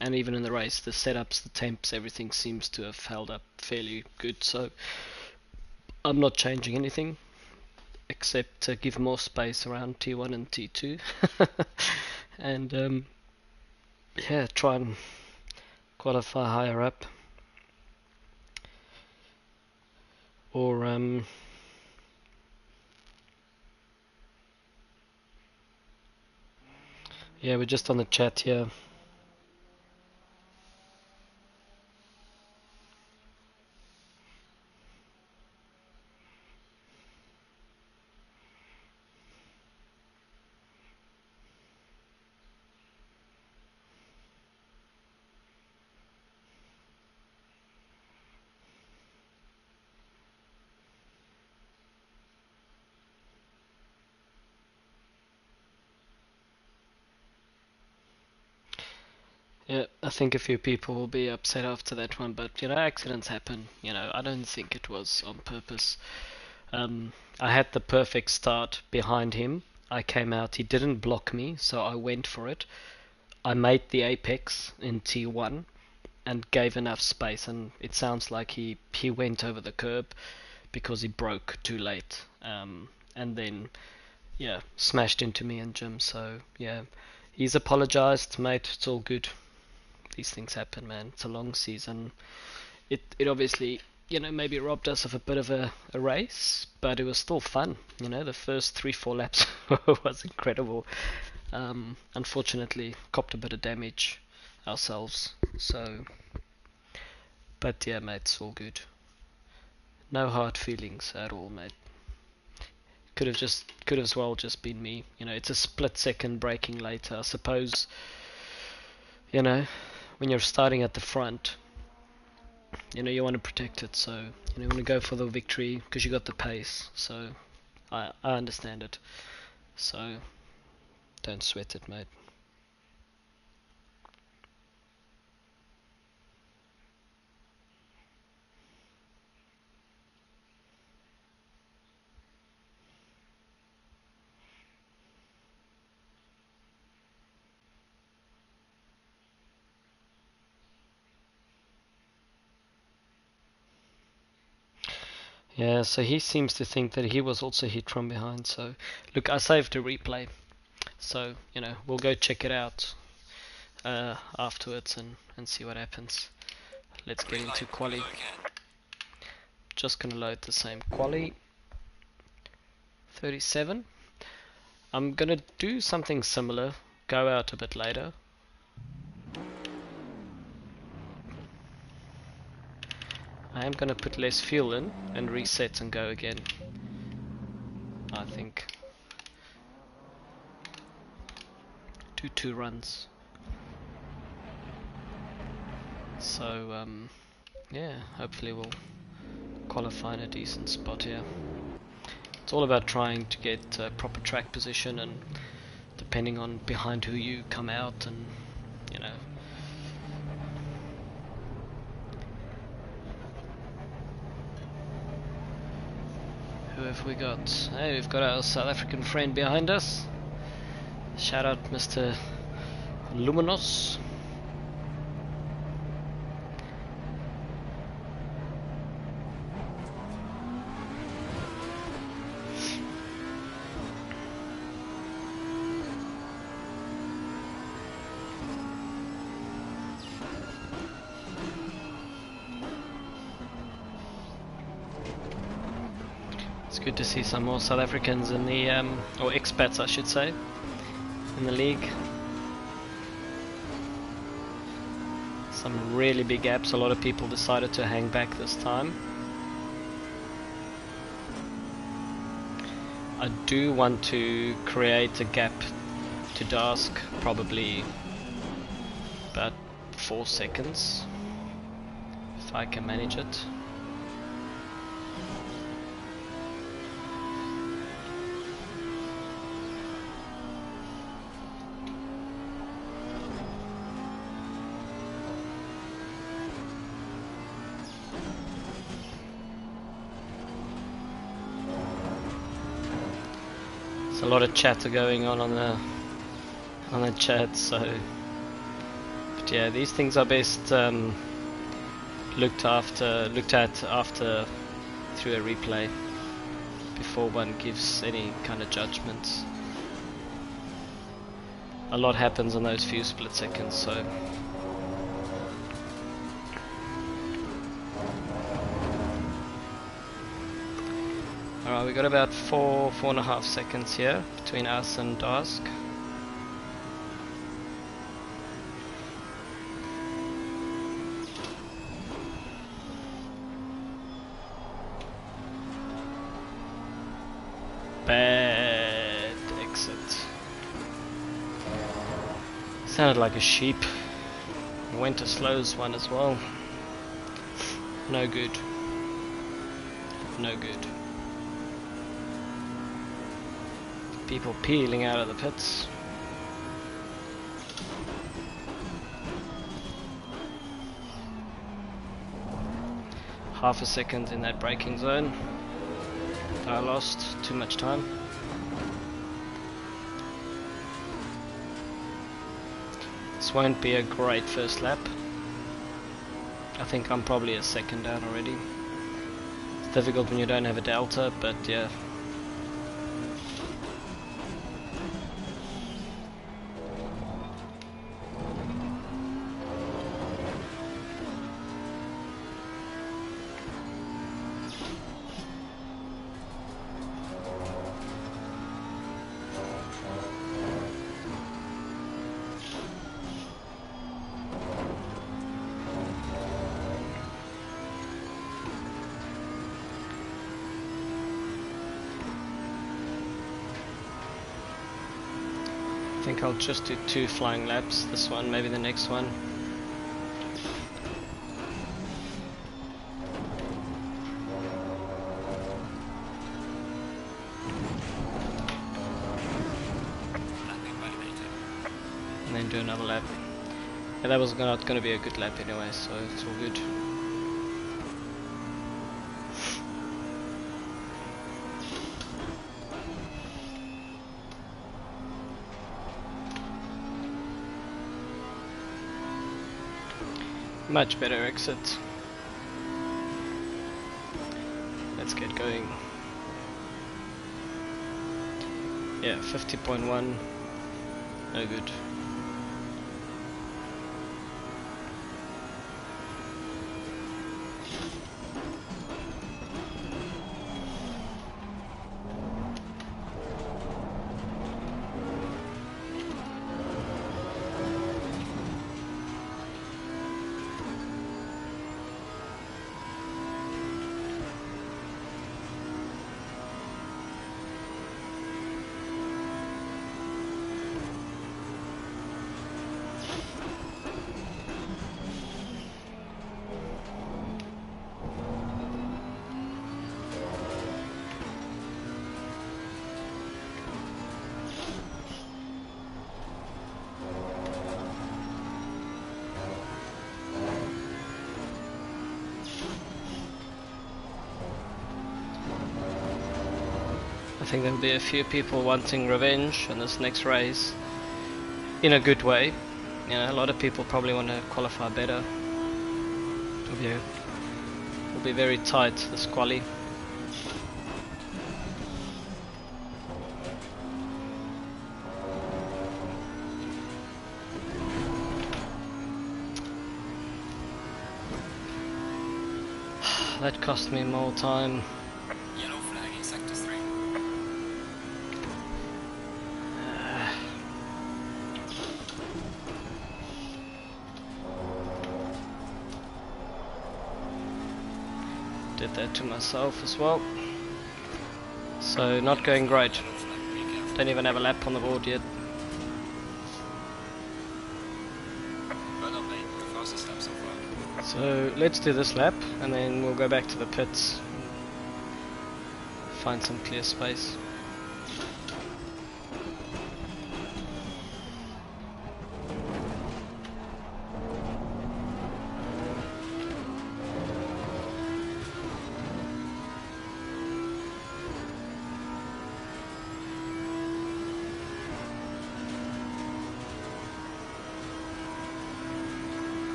even in the race, the setups, the temps, everything seems to have held up fairly good. So I'm not changing anything except to give more space around T1 and T2, and yeah, try and qualify higher up, or yeah, we're just on the chat here. Yeah, I think a few people will be upset after that one, but you know, accidents happen. You know, I don't think it was on purpose. I had the perfect start behind him. I came out, he didn't block me, so I went for it. I made the apex in T1 and gave enough space, and it sounds like he went over the curb because he broke too late. And then yeah, smashed into me and Jim. So yeah, he's apologized, mate. It's all good. These things happen, man. It's a long season. It obviously, you know, maybe robbed us of a bit of a race, but it was still fun. You know, the first 3-4 laps was incredible. Unfortunately, copped a bit of damage ourselves. So, but yeah, mate, it's all good. No hard feelings at all, mate. Could as well just been me. You know, it's a split second braking later. I suppose, you know, when you're starting at the front, you know, you want to protect it, so you know, you want to go for the victory because you got the pace. So I understand it. So don't sweat it, mate. Yeah, so he seems to think that he was also hit from behind. So, look, I saved a replay. So, you know, we'll go check it out afterwards and see what happens. Let's get into quali. Just gonna load the same quali. 37. I'm gonna do something similar. Go out a bit later. I am gonna put less fuel in and reset and go again. I think. Do 2 runs. So yeah, hopefully we'll qualify in a decent spot here. It's all about trying to get proper track position, and depending on behind who you come out, and you know. Who have we got? Hey, we've got our South African friend behind us. Shout out Mr. Luminos. It's good to see some more South Africans in the, or expats I should say, in the league. Some really big gaps. A lot of people decided to hang back this time. I do want to create a gap to Dask, probably about 4 seconds, if I can manage it. A lot of chatter going on the chat, so but yeah, these things are best looked at after through a replay before one gives any kind of judgments. A lot happens in those few split seconds, so alright, we got about 4.5 seconds here between us and Dask. Bad exit. Sounded like a sheep. Went as slow as one as well. No good. No good. People peeling out of the pits. Half a second in that braking zone. I lost too much time. This won't be a great first lap. I think I'm probably a second down already. It's difficult when you don't have a delta, but yeah. I think I'll just do 2 flying laps, this one, maybe the next one. And then do another lap. Yeah, that was not going to be a good lap anyway, so it's all good. Much better exit. let's get going. Yeah, 50.1, no good. I think there'll be a few people wanting revenge in this next race, in a good way. You know, a lot of people probably want to qualify better. It'll be very tight, this quali. That cost me more time. Yellow flag in sector 3. Did that to myself as well. So not going great. Yellow flag, be careful. Don't even have a lap on the board yet. Well done, mate. Your fastest lap so far. So let's do this lap and then we'll go back to the pits. Find some clear space.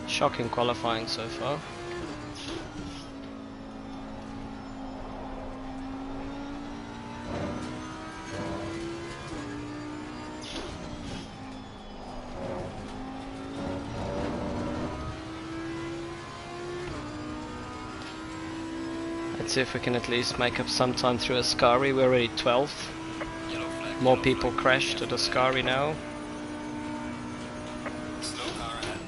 Shocking qualifying so far. Let's see if we can at least make up some time through Ascari. We're already 12th. Yellow flag. More yellow people flag. crashed at Ascari now. Slow car ahead.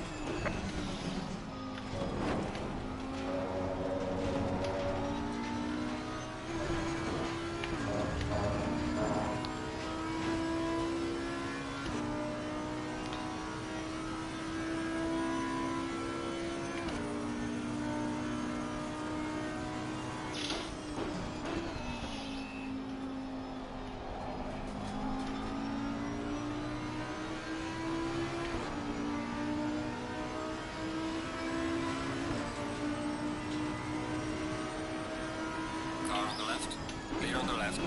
Car on the left. Clear on the left.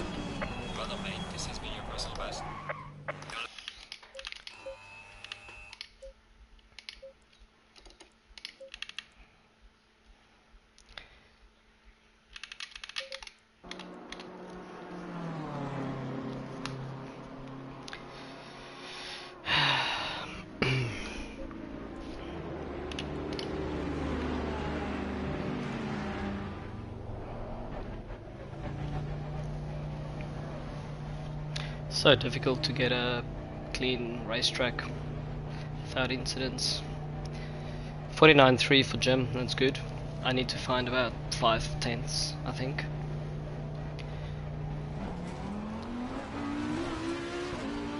Well done, mate. This has been your personal best. So difficult to get a clean racetrack without incidents. 49.3 for Jim, that's good. I need to find about 5/10ths, I think.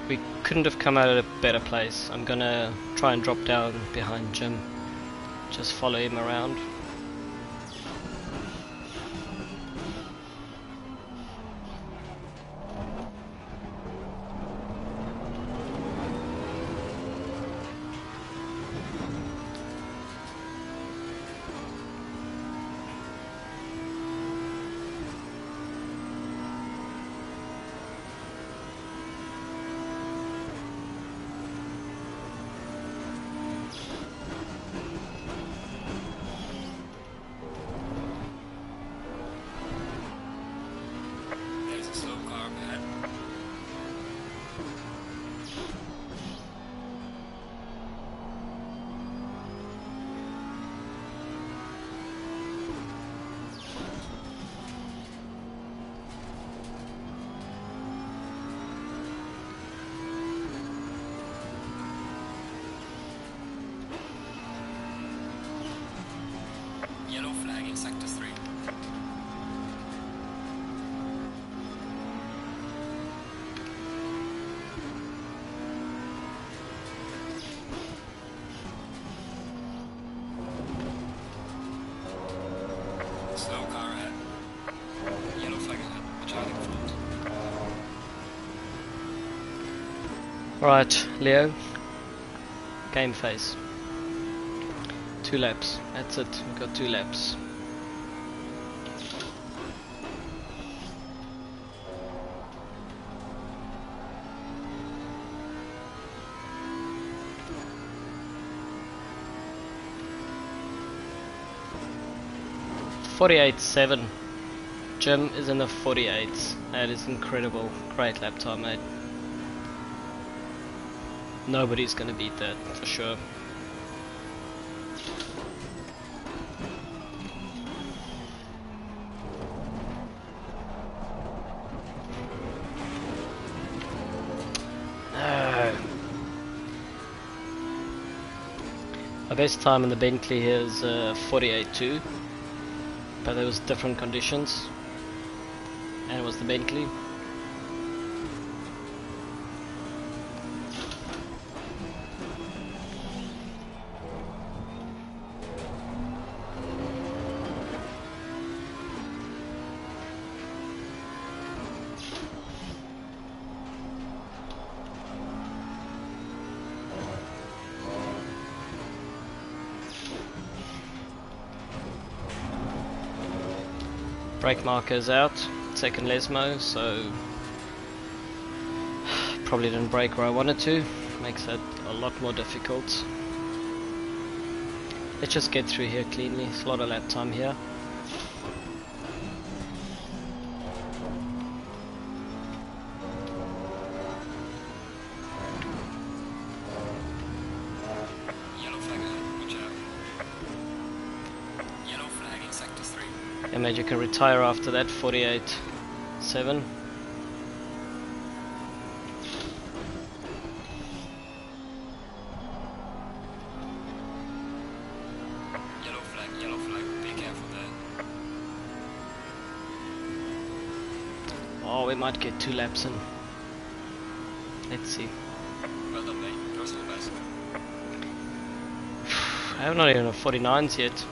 We couldn't have come out at a better place. I'm gonna try and drop down behind Jim. Just follow him around. Right, Leo. Game face. 2 laps. That's it. We've got 2 laps. .48.7. Jim is in the 48s. That is incredible. Great lap time, mate. Nobody's gonna beat that for sure. No. My best time in the Bentley here is 48.2, but there was different conditions, and it was the Bentley. Brake markers out, second Lesmo, so probably didn't brake where I wanted to, makes that a lot more difficult. Let's just get through here cleanly, it's a lot of lap time here. And you can retire after that, 48.7. Yellow flag, be careful there. Oh, we might get 2 laps in. Let's see. Well done, mate. Personal best. I have not even a 49s yet.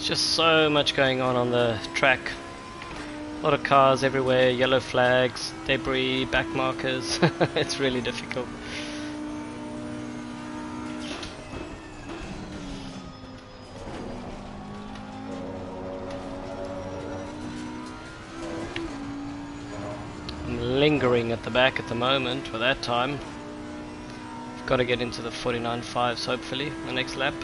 Just so much going on the track. A lot of cars everywhere, yellow flags, debris, back markers. It's really difficult. I'm lingering at the back at the moment for that time. I've got to get into the 49.5s hopefully the next lap.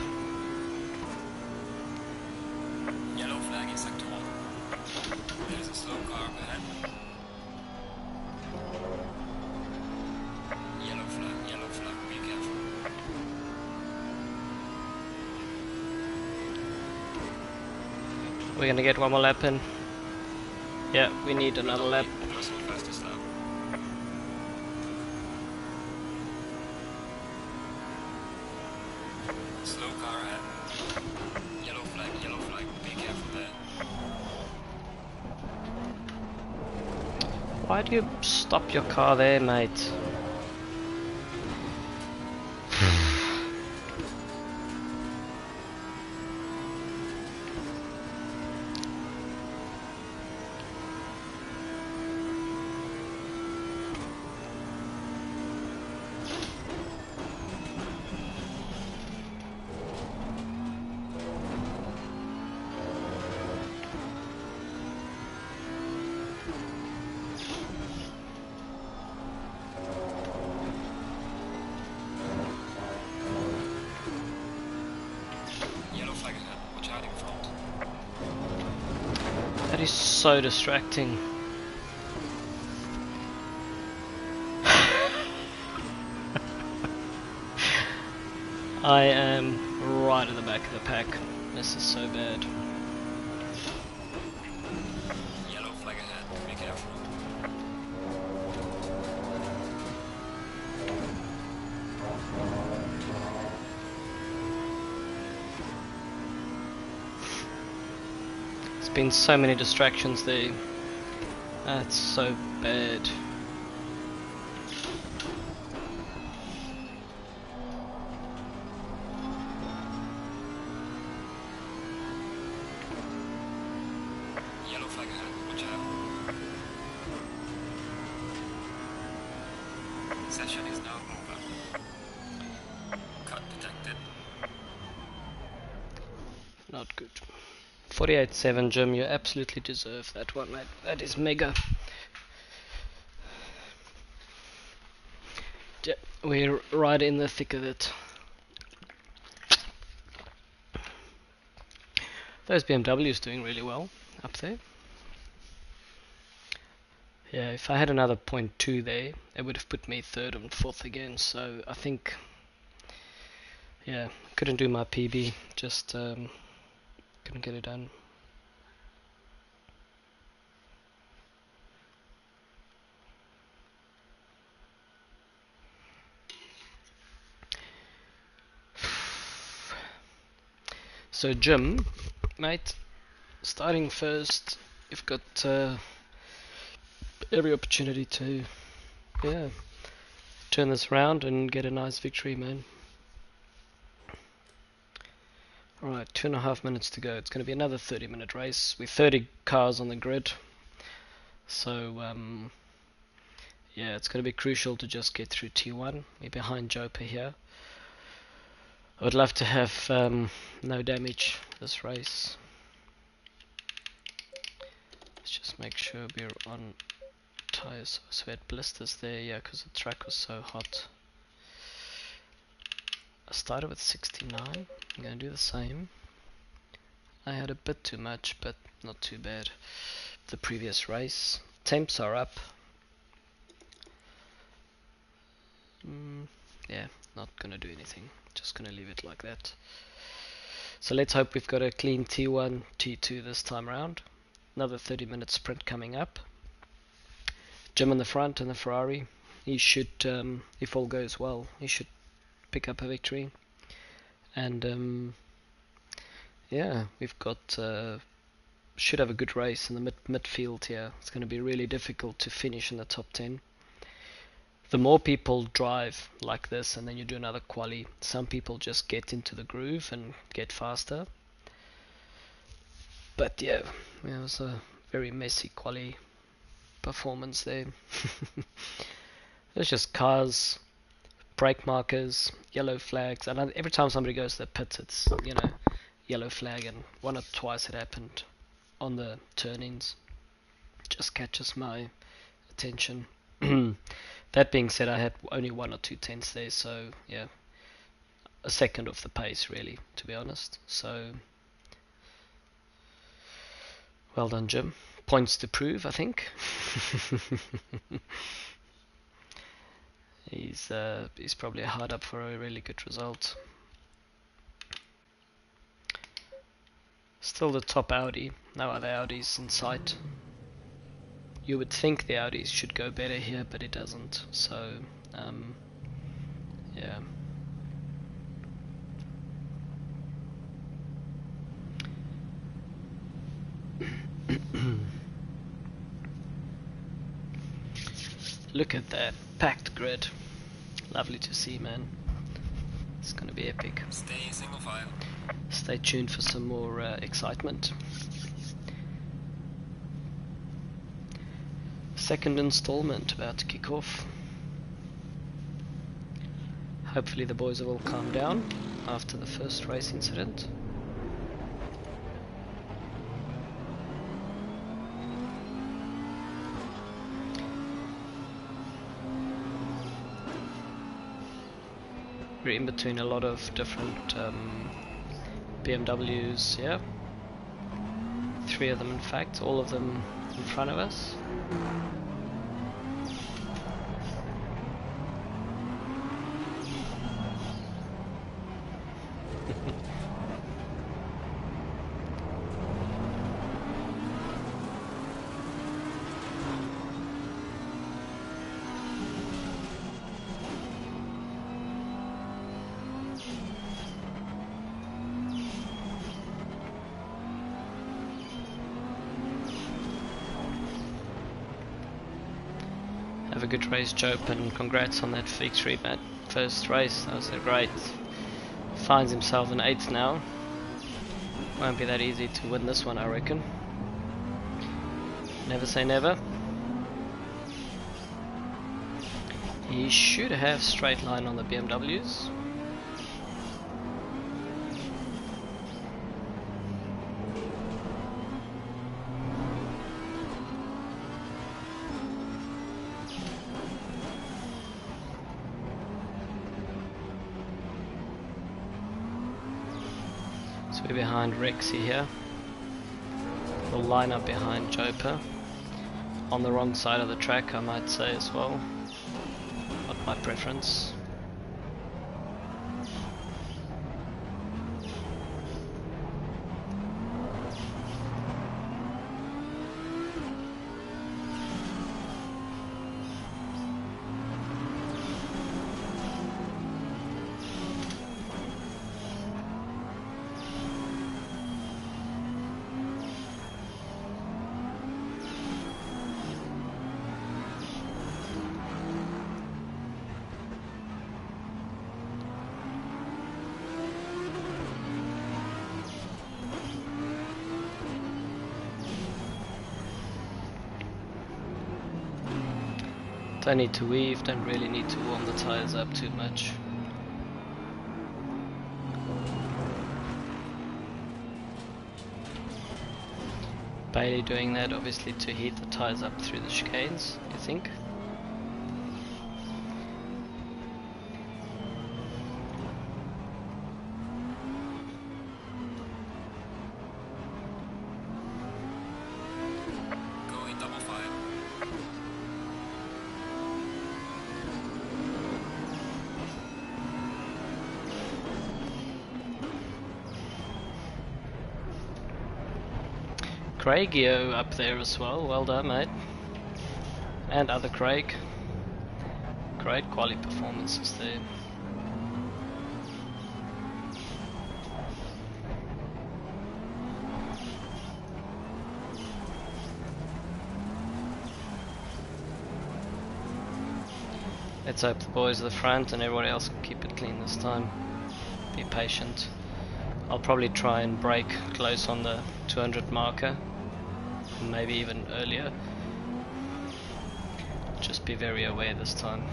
We're gonna get one more lap in. Yeah, we need another lap. Slow car ahead. Yellow flag, be careful there. Why do you stop your car there, mate? That is so distracting. I am right at the back of the pack. This is so bad. Yellow flag ahead, be careful. There's been so many distractions there. That's so bad. Yellow flag ahead, watch out. Session is now over. Cut detected. Not good. 48.7, Jim, you absolutely deserve that one, mate. That is mega. Yeah, we're right in the thick of it. Those BMWs doing really well up there. Yeah, if I had another 0.2 there, it would have put me third and fourth again. So I think, yeah, couldn't do my PB. Just couldn't get it done. So Jim, mate, starting first, you've got every opportunity to, yeah, turn this around and get a nice victory, man. Alright, 2.5 minutes to go. It's going to be another 30-minute race with 30 cars on the grid. So, yeah, it's going to be crucial to just get through T1. We're behind Joper here. I would love to have no damage this race. Let's just make sure we're on tires. So we had blisters there, yeah, because the track was so hot. I started with 69. I'm going to do the same. I had a bit too much, but not too bad. The previous race. Temps are up. Yeah, not going to do anything. Just going to leave it like that. So let's hope we've got a clean T1, T2 this time around. Another 30-minute sprint coming up. Jim in the front in the Ferrari. He should, if all goes well, he should pick up a victory. And yeah, we've got should have a good race in the midfield here. It's going to be really difficult to finish in the top 10. The more people drive like this and then you do another quali, some people just get into the groove and get faster. But yeah, it was a very messy quali performance there. There's just cars, brake markers, yellow flags, and every time somebody goes to the pits, it's, you know, yellow flag, and one or twice it happened on the turn-ins. Just catches my attention. That being said, I had only 1 or 2 tenths there, so yeah, a second off the pace really, to be honest. So well done, Jim. Points to prove, I think. He's probably hard up for a really good result. Still the top Audi. No other Audis in sight. You would think the Audis should go better here, but it doesn't. So, yeah. Look at that packed grid. Lovely to see, man. It's going to be epic. Stay single file. Stay tuned for some more excitement. Second installment about to kick off. Hopefully the boys have all calmed down after the first race incident. We're in between a lot of different BMWs, yeah. 3 of them in fact, all of them in front of us. Have a good race, Jope, and congrats on that victory, Matt. First race, that was great. Finds himself in 8th now. Won't be that easy to win this one, I reckon. Never say never. He should have straight line on the BMWs. So we're behind Rexy here. We'll line up behind Joper. On the wrong side of the track, I might say as well. Not my preference. Don't need to weave, don't really need to warm the tires up too much. Bailey doing that obviously to heat the tires up through the chicanes, you think? Going double file. Craigio up there as well, well done mate. And other Craig. Great quality performances there. Let's hope the boys at the front and everybody else can keep it clean this time. Be patient. I'll probably try and brake close on the 200 marker. Maybe even earlier. Just be very aware this time.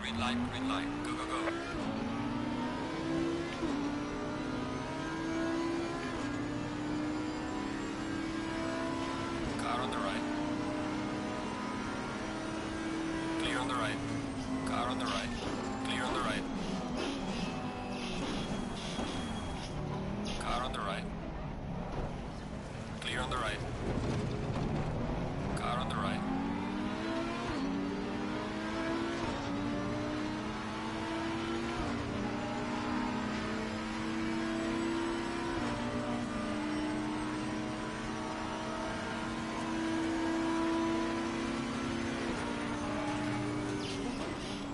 Green light, go, go, go. Car on the right. Clear on the right. Car on the right. Clear on the right. Car on the right. Clear on the right. Car on the right.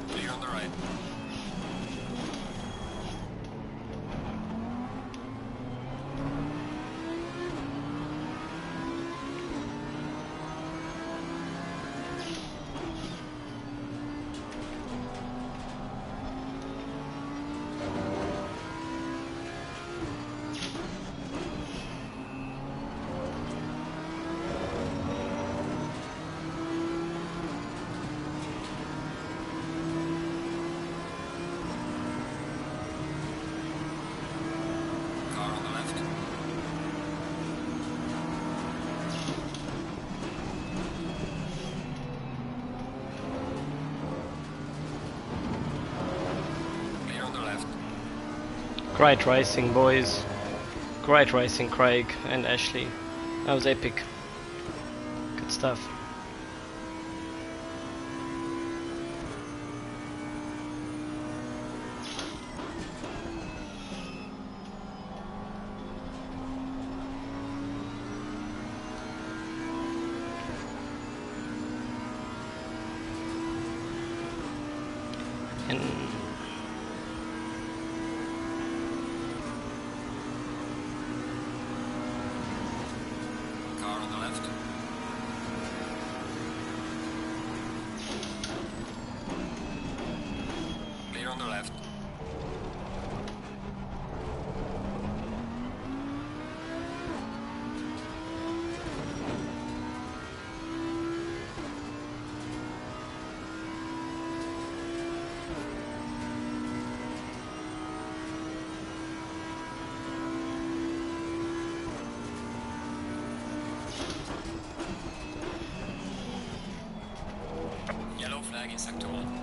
Clear on the right. Great racing, boys. Great racing, Craig and Ashley. That was epic. Good stuff. And Car on the left. Clear on the left. Yellow flag in sector 1.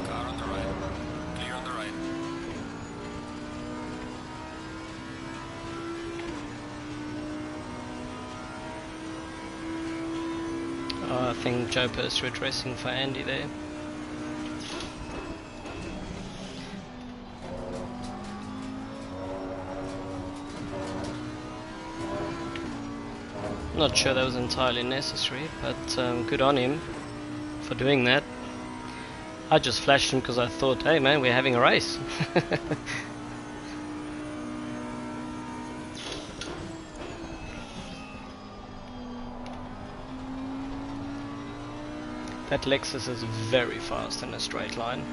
Car on the right. Clear on the right. I think Joe Purser addressing for Andy there. Not sure that was entirely necessary, but good on him for doing that. I just flashed him because I thought, hey man, we're having a race. That Lexus is very fast in a straight line.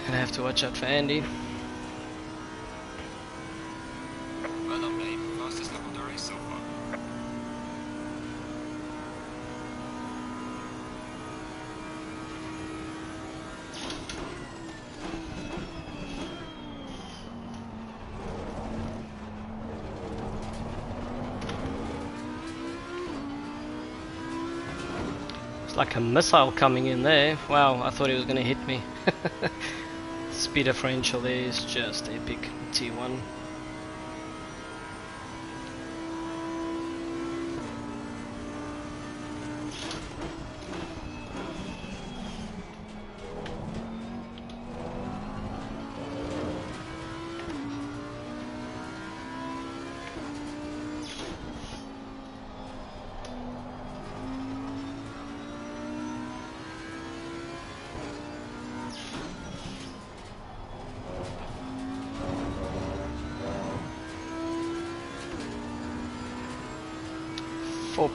And I have to watch out for Andy. Well done, Blade. Fastest lap of the race so far. It's like a missile coming in there. Wow, I thought he was going to hit me. Speed differential there is just epic. T1.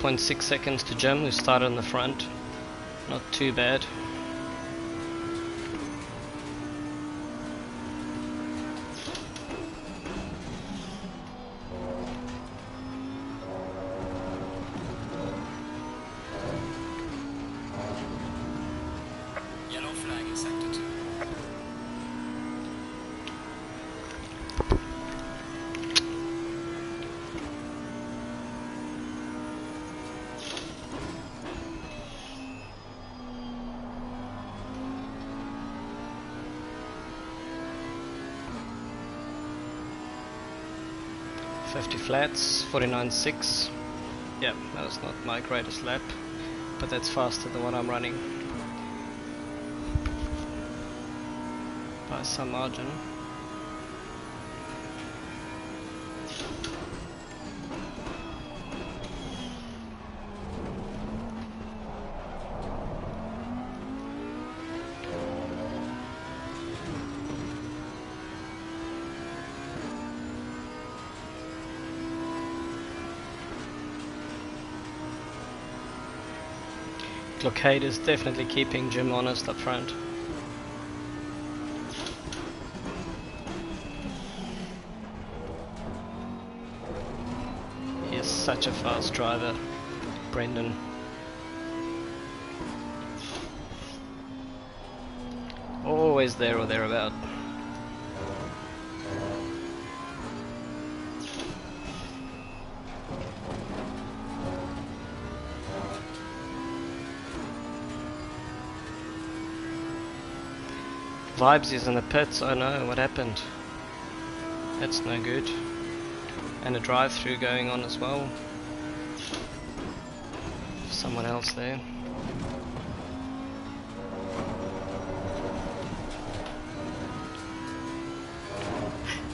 .6 seconds to Jim, who started in the front. Not too bad. Yellow flag in sector 2. .50 flats, 49.6. Yeah, that was not my greatest lap, but that's faster than what I'm running by some margin. Blockade is definitely keeping Jim honest up front. He is such a fast driver, Brendan. always there or thereabout. Vibes is in the pits. Oh no, what happened? That's no good. And a drive-through going on as well. Someone else there.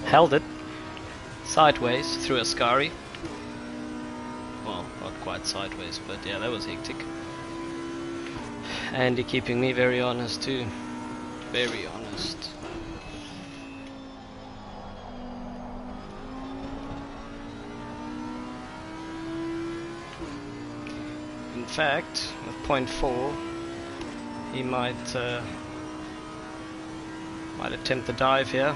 Held it sideways through a scary. Well, not quite sideways, but yeah, that was hectic. Andy keeping me very honest too. Very honest. In fact, with 0.4, he might attempt the dive here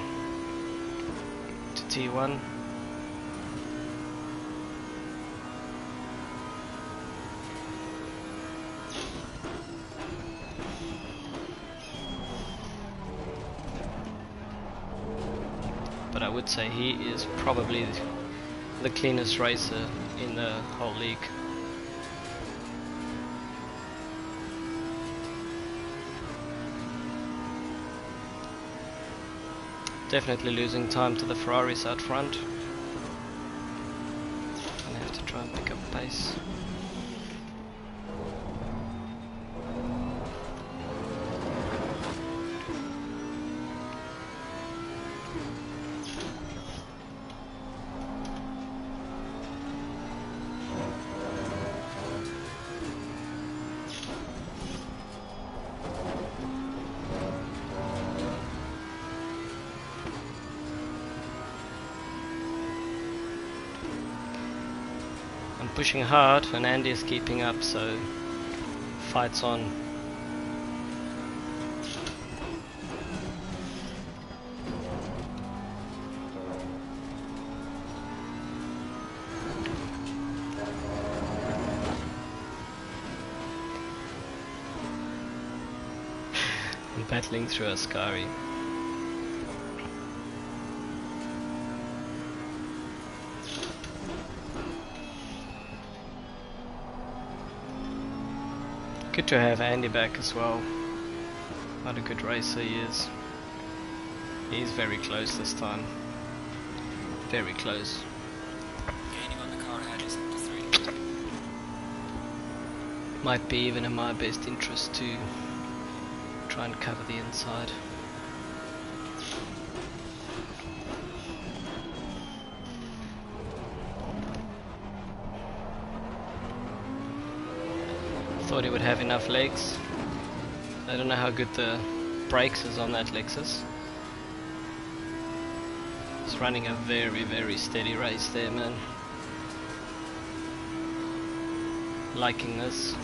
to T1. But I would say he is probably the cleanest racer in the whole league. Definitely losing time to the Ferraris out front. Gonna have to try and pick up pace. Pushing hard and Andy is keeping up, so fight's on. I'm battling through a scary. Good to have Andy back as well. What a good racer he is. He's very close this time. Very close. Gaining on the car ahead is up to 3. Might be even in my best interest to try and cover the inside. Thought he would have enough legs. I don't know how good the brakes is on that Lexus. He's running a very, very steady race there, man. Liking this.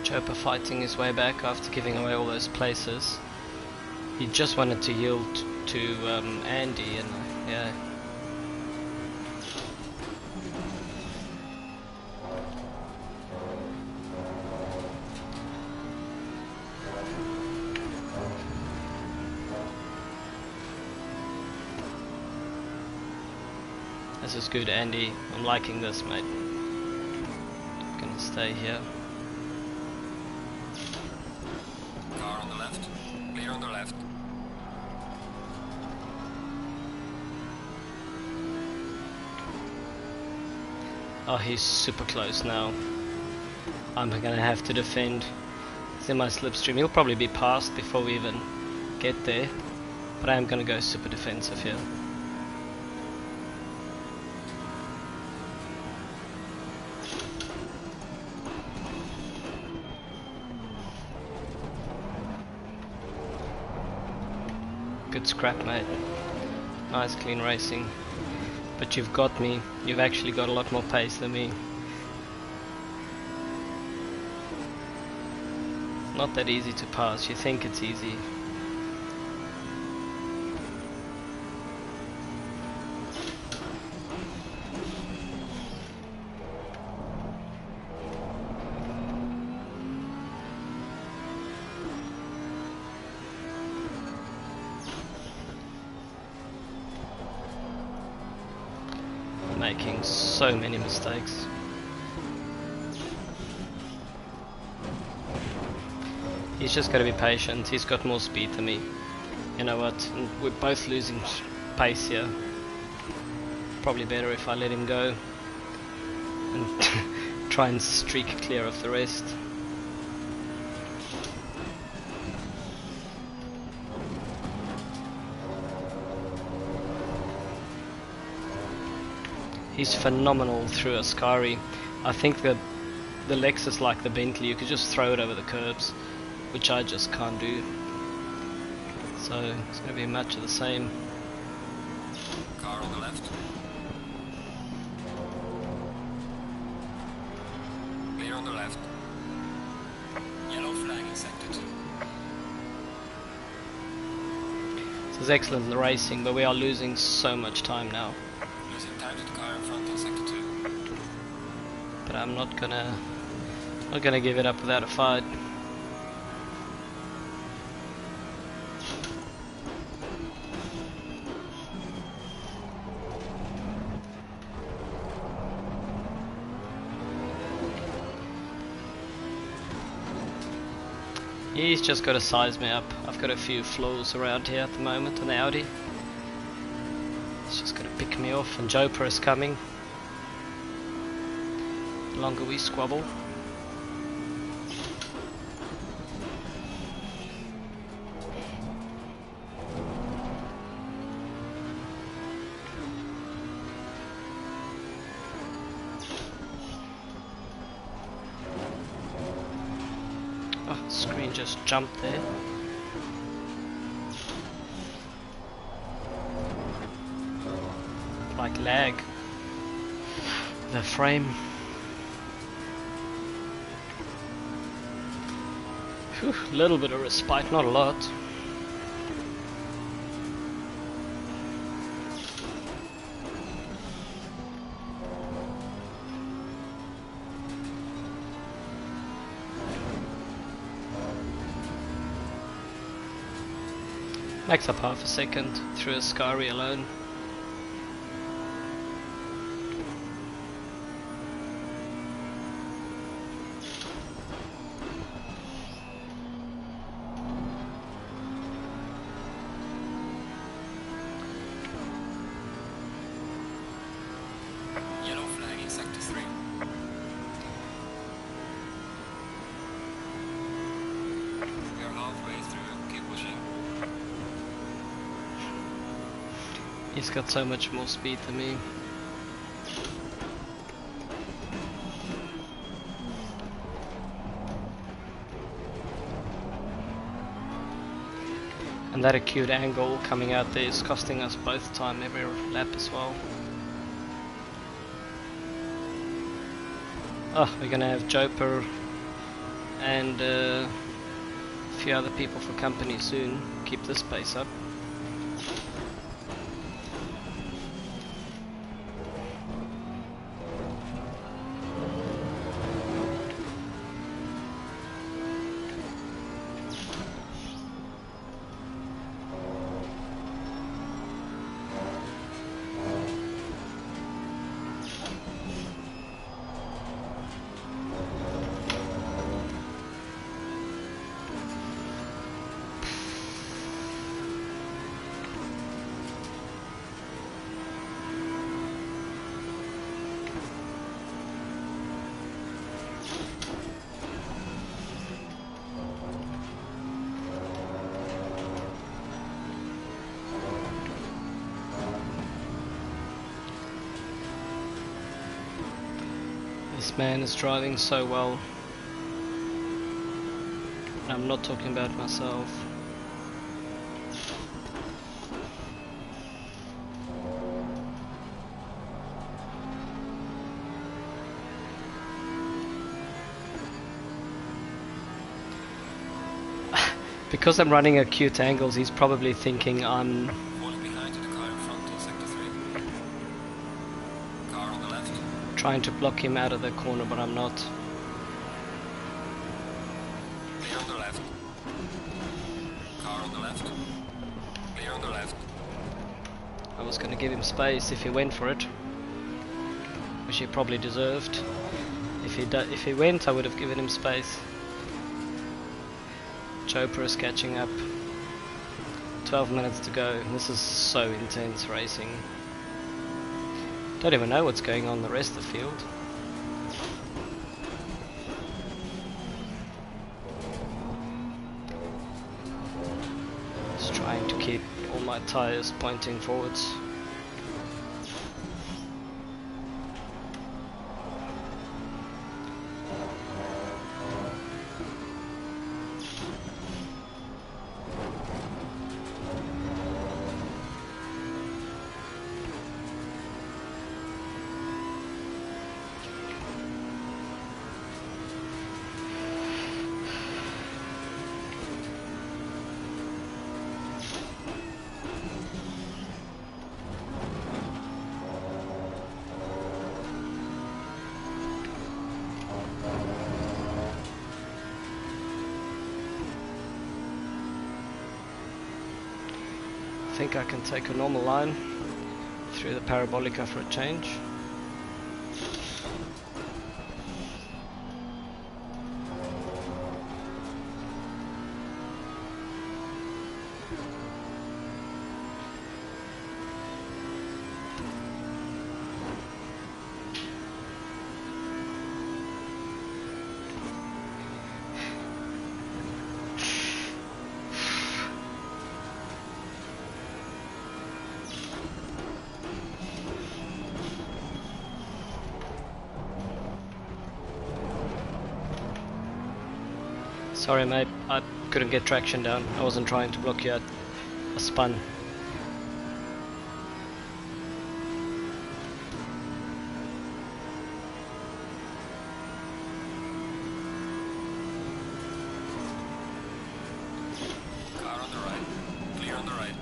Chopper fighting his way back after giving away all those places. He just wanted to yield to Andy, and yeah. This is good, Andy. I'm liking this, mate. Gonna stay here. Car on the left. Clear on the left. Oh, he's super close now. I'm gonna have to defend. He's in my slipstream. He'll probably be passed before we even get there. But I am gonna go super defensive here. Good scrap, mate. Nice clean racing. But you've got me. You've actually got a lot more pace than me. Not that easy to pass. You think it's easy. Making so many mistakes. He's just got to be patient. He's got more speed than me. You know what? And we're both losing pace here. Probably better if I let him go and try and streak clear of the rest. He's phenomenal through a Ascari. I think the Lexus, like the Bentley, you could just throw it over the curbs, which I just can't do. So it's going to be much of the same. Car on the left. Clear on the left. Yellow flag in sector 2. This is excellent in the racing, but we are losing so much time now. Losing time to the car in front in sector 2. But I'm not gonna give it up without a fight. He's just got to size me up. I've got a few flaws around here at the moment on the Audi. He's just got to pick me off, and Joper is coming. The longer we squabble. Oh, screen just jumped there. Like lag. The frame. Whew, little bit of respite, not a lot. Makes up half a second through a Ascari alone. Yellow flag in sector 3. We are halfway through, keep pushing. He's got so much more speed than me. And that acute angle coming out there is costing us both time every lap as well. Oh, we're gonna have Joper and a few other people for company soon. Keep this pace up. This man is driving so well. And I'm not talking about myself. Because I'm running acute angles, he's probably thinking I'm Falling behind to the car in front in sector 3. Car on the left. trying to block him out of the corner, but I'm not. Clear on the left. Car on the left. Clear on the left. I was going to give him space if he went for it, which he probably deserved. If he went, I would have given him space. Chopra is catching up. 12 minutes to go. This is so intense racing. Don't even know what's going on in the rest of the field. Just trying to keep all my tires pointing forwards. I think I can take a normal line through the parabolica for a change. Sorry mate, I couldn't get traction down. I wasn't trying to block you out. I spun. Car on the right. Clear on the right.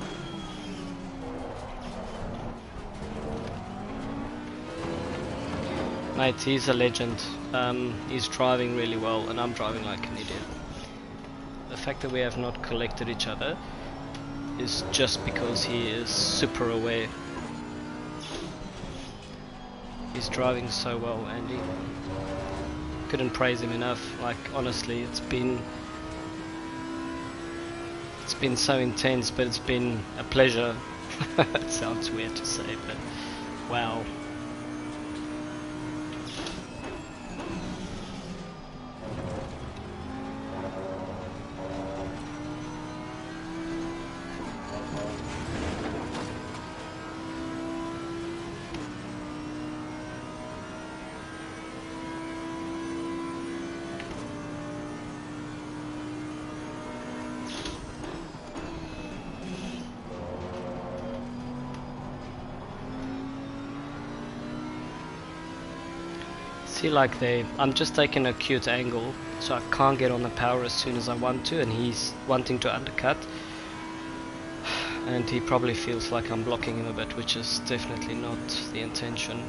Mate, he's a legend. He's driving really well and I'm driving like an idiot. The fact that we have not collected each other is just because he is super aware. He's driving so well, Andy. Couldn't praise him enough. Like honestly, it's been so intense, but it's been a pleasure. It sounds weird to say, but wow. See, like I'm just taking a acute angle, so I can't get on the power as soon as I want to, and he's wanting to undercut. And he probably feels like I'm blocking him a bit, which is definitely not the intention.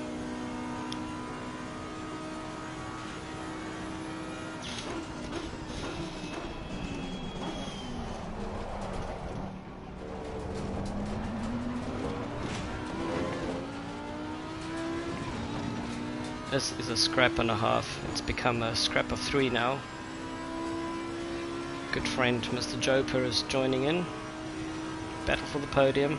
This is a scrap and a half. It's become a scrap of 3 now. Good friend Mr. Joper is joining in. Battle for the podium.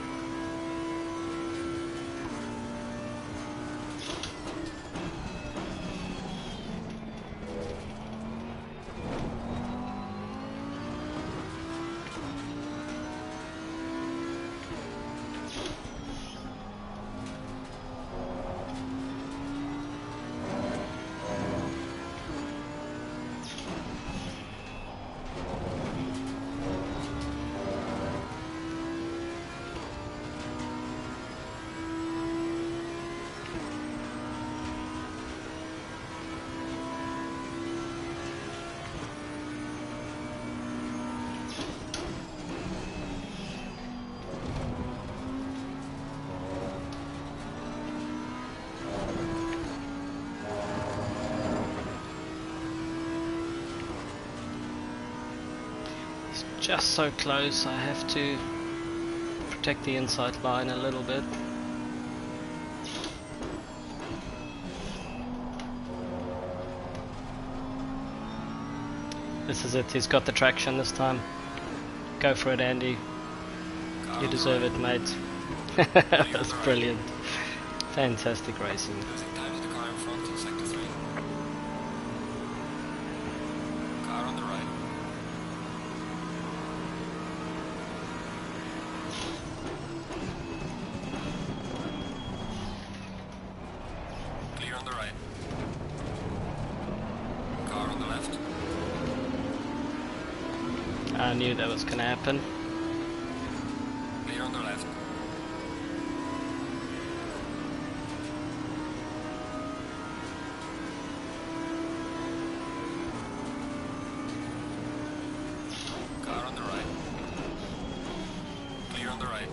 just so close. I have to protect the inside line a little bit. This is it, he's got the traction this time. Go for it, Andy. You deserve it, mate. That's brilliant. Fantastic racing. Losing time to the car in front in sector 3. Car on the right. Clear on the right. Car on the left. I knew that was going to happen. Clear on the left. Car on the right. Clear on the right.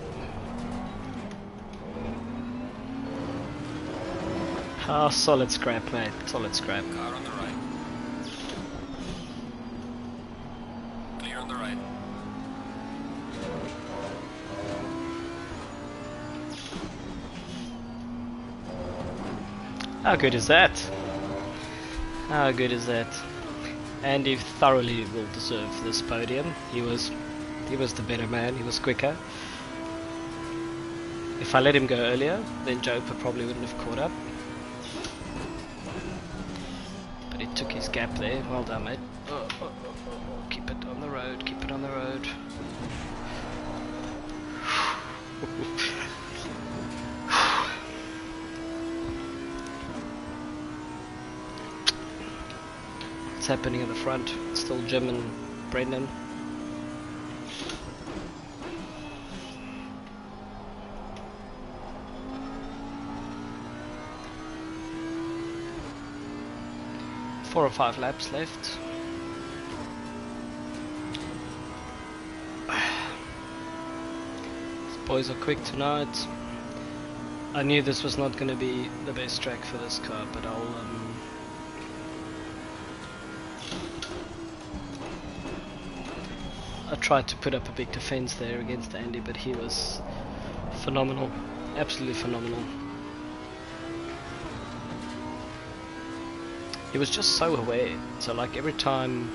Ah, solid scrap, mate. Solid scrap. Car on the right. Clear on the right. How good is that? How good is that? Andy thoroughly will deserve this podium. He was the better man. He was quicker. If I let him go earlier, then Joper probably wouldn't have caught up. But he took his gap there. Well done, mate. Oh. Keep it on the road. Keep it on the road. What's happening at the front? It's still Jim and Brendan. Four or five laps left. These boys are quick tonight. I knew this was not going to be the best track for this car, but I tried to put up a big defense there against Andy, but he was phenomenal, absolutely phenomenal. He was just so aware, so like every time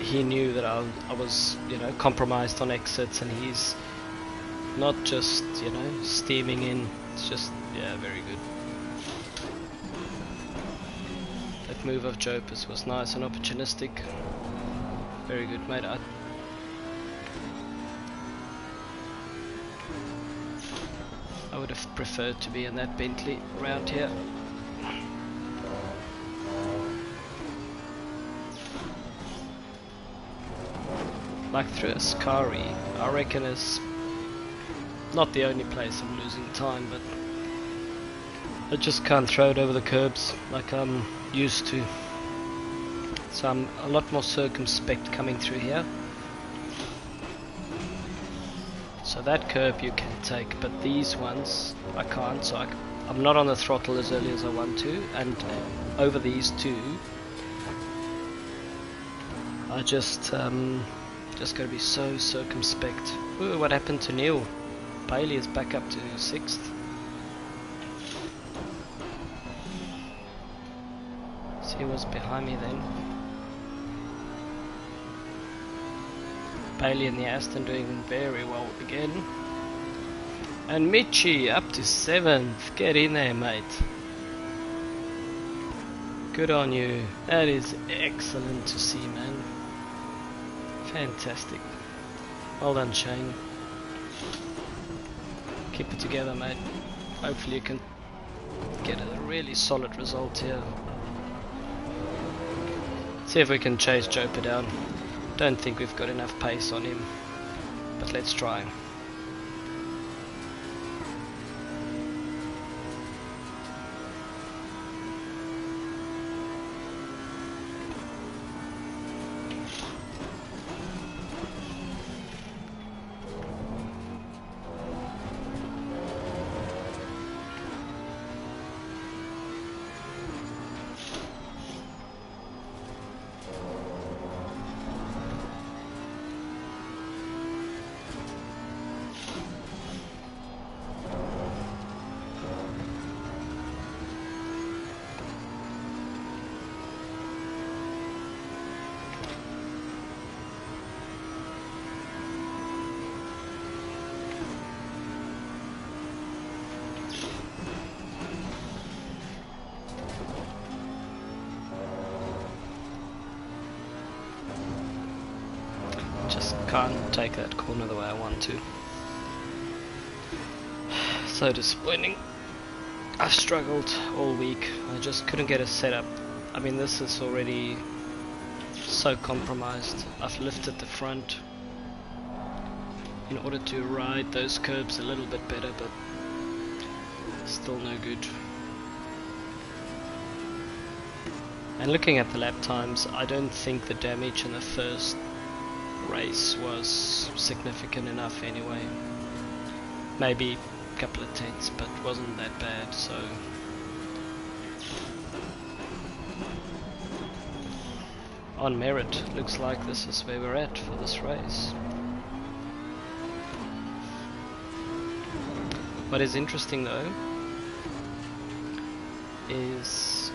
he knew that I was, you know, compromised on exits, and he's not just, you know, steaming in. It's just, yeah, very good. That move of Jopers was nice and opportunistic. Very good, mate. I would have preferred to be in that Bentley around here. Like through Ascari, I reckon is not the only place I'm losing time, but I just can't throw it over the curbs like I'm used to. So I'm a lot more circumspect coming through here. So that curb you can take, but these ones I can't, so I'm not on the throttle as early as I want to, and over these two I just got to be so circumspect. Ooh, what happened to Neil? Bailey is back up to 6th. So he was behind me then. Bailey and the Aston doing very well again. And Michi up to 7th. Get in there, mate. Good on you. That is excellent to see, man. Fantastic. Well done, Shane. Keep it together, mate. Hopefully you can get a really solid result here. See if we can chase Joper down. Don't think we've got enough pace on him, but let's try. Just can't take that corner the way I want to. So disappointing. I've struggled all week. I just couldn't get a setup. I mean, this is already so compromised. I've lifted the front in order to ride those curbs a little bit better, but still no good. And looking at the lap times, I don't think the damage in the first race was significant enough anyway. Maybe a couple of tenths, but wasn't that bad, so on merit, looks like this is where we're at for this race. What is interesting though is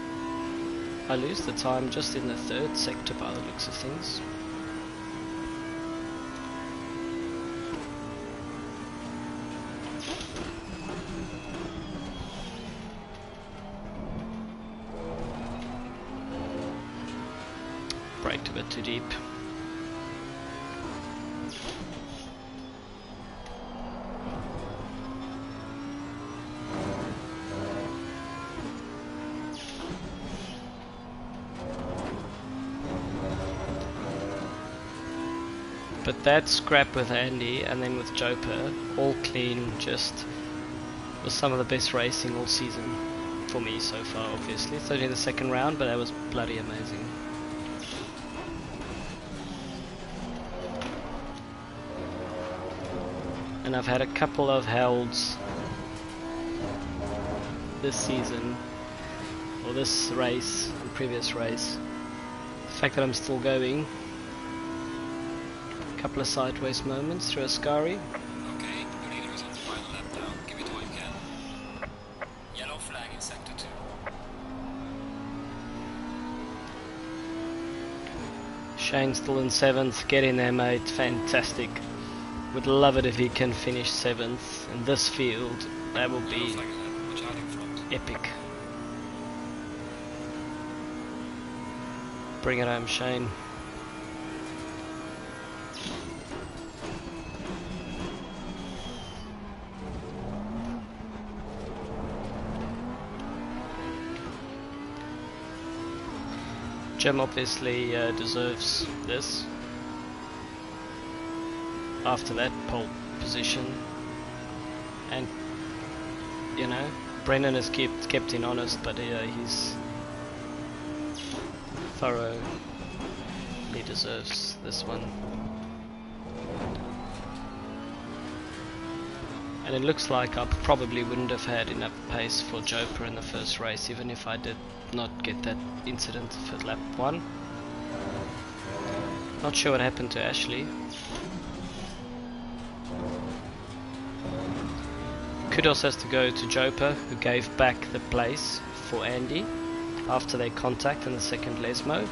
I lose the time just in the third sector by the looks of things. Braked a bit too deep. But that scrap with Andy and then with Joper, all clean, just was some of the best racing all season for me so far, obviously. It's only the second round, but that was bloody amazing. And I've had a couple of helds this season, or this race and previous race. The fact that I'm still going, a couple of sideways moments through Ascari. Okay, the leader is on the final lap now. Give it all you can. Yellow flag in sector 2. Shane still in 7th, get in there mate, fantastic. Would love it if he can finish 7th in this field. That will be epic. Bring it home, Shane. Jim obviously deserves this. After that pole position, and you know, Brendan has kept him honest, but he's thoroughly deserves this one. And it looks like I probably wouldn't have had enough pace for Joper in the first race, even if I did not get that incident for lap 1. Not sure what happened to Ashley. Kudos has to go to Joper, who gave back the place for Andy after their contact in the second Lesmo,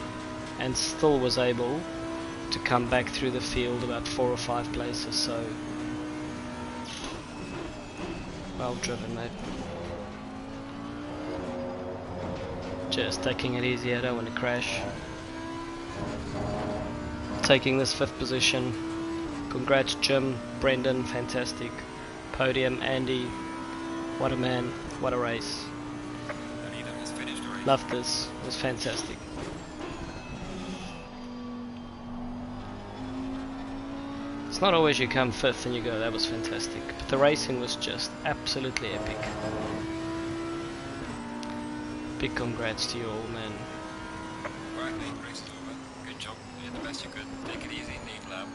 and still was able to come back through the field about 4 or 5 places, so well driven mate. Just taking it easy, I don't want to crash. Taking this 5th position. Congrats Jim, Brendan, fantastic. Podium, Andy, what a man, what a race. The leader has finished the race. Loved this, it was fantastic. It's not always you come 5th and you go, that was fantastic. But the racing was just absolutely epic. Big congrats to you all, man. Alright mate, race is over. Good job, you did the best you could. Take it easy, neat lap.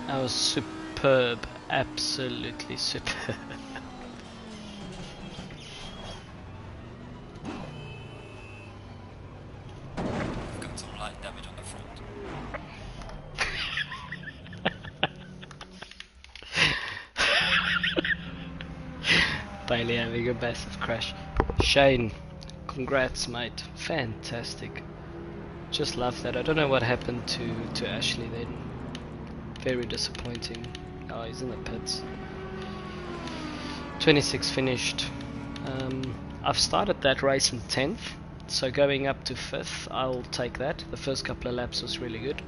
That was superb, absolutely superb. I've got some light damage on the front. Bailey having a massive crash. Shane, congrats mate, fantastic. Just love that. I don't know what happened to Ashley then. Very disappointing. Oh, he's in the pits. 26 finished. I've started that race in 10th, So going up to 5th, I'll take that. The first couple of laps was really good.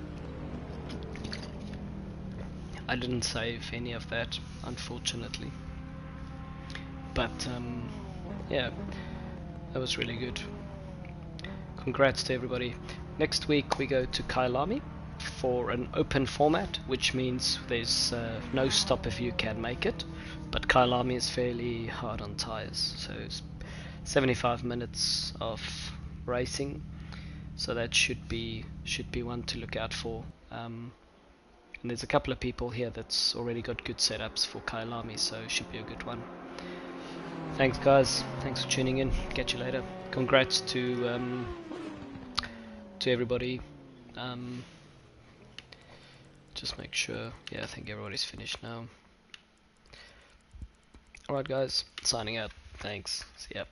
I didn't save any of that, unfortunately. But yeah, that was really good. Congrats to everybody. Next week we go to Kailami for an open format, which means there's no stop if you can make it. But Kailami is fairly hard on tires, so it's 75 minutes of racing, so that should be one to look out for. And there's a couple of people here that's already got good setups for Kailami, so it should be a good one. Thanks guys, thanks for tuning in. Catch you later. Congrats to everybody. Just make sure. Yeah, I think everybody's finished now. Alright guys, signing out. Thanks. See ya.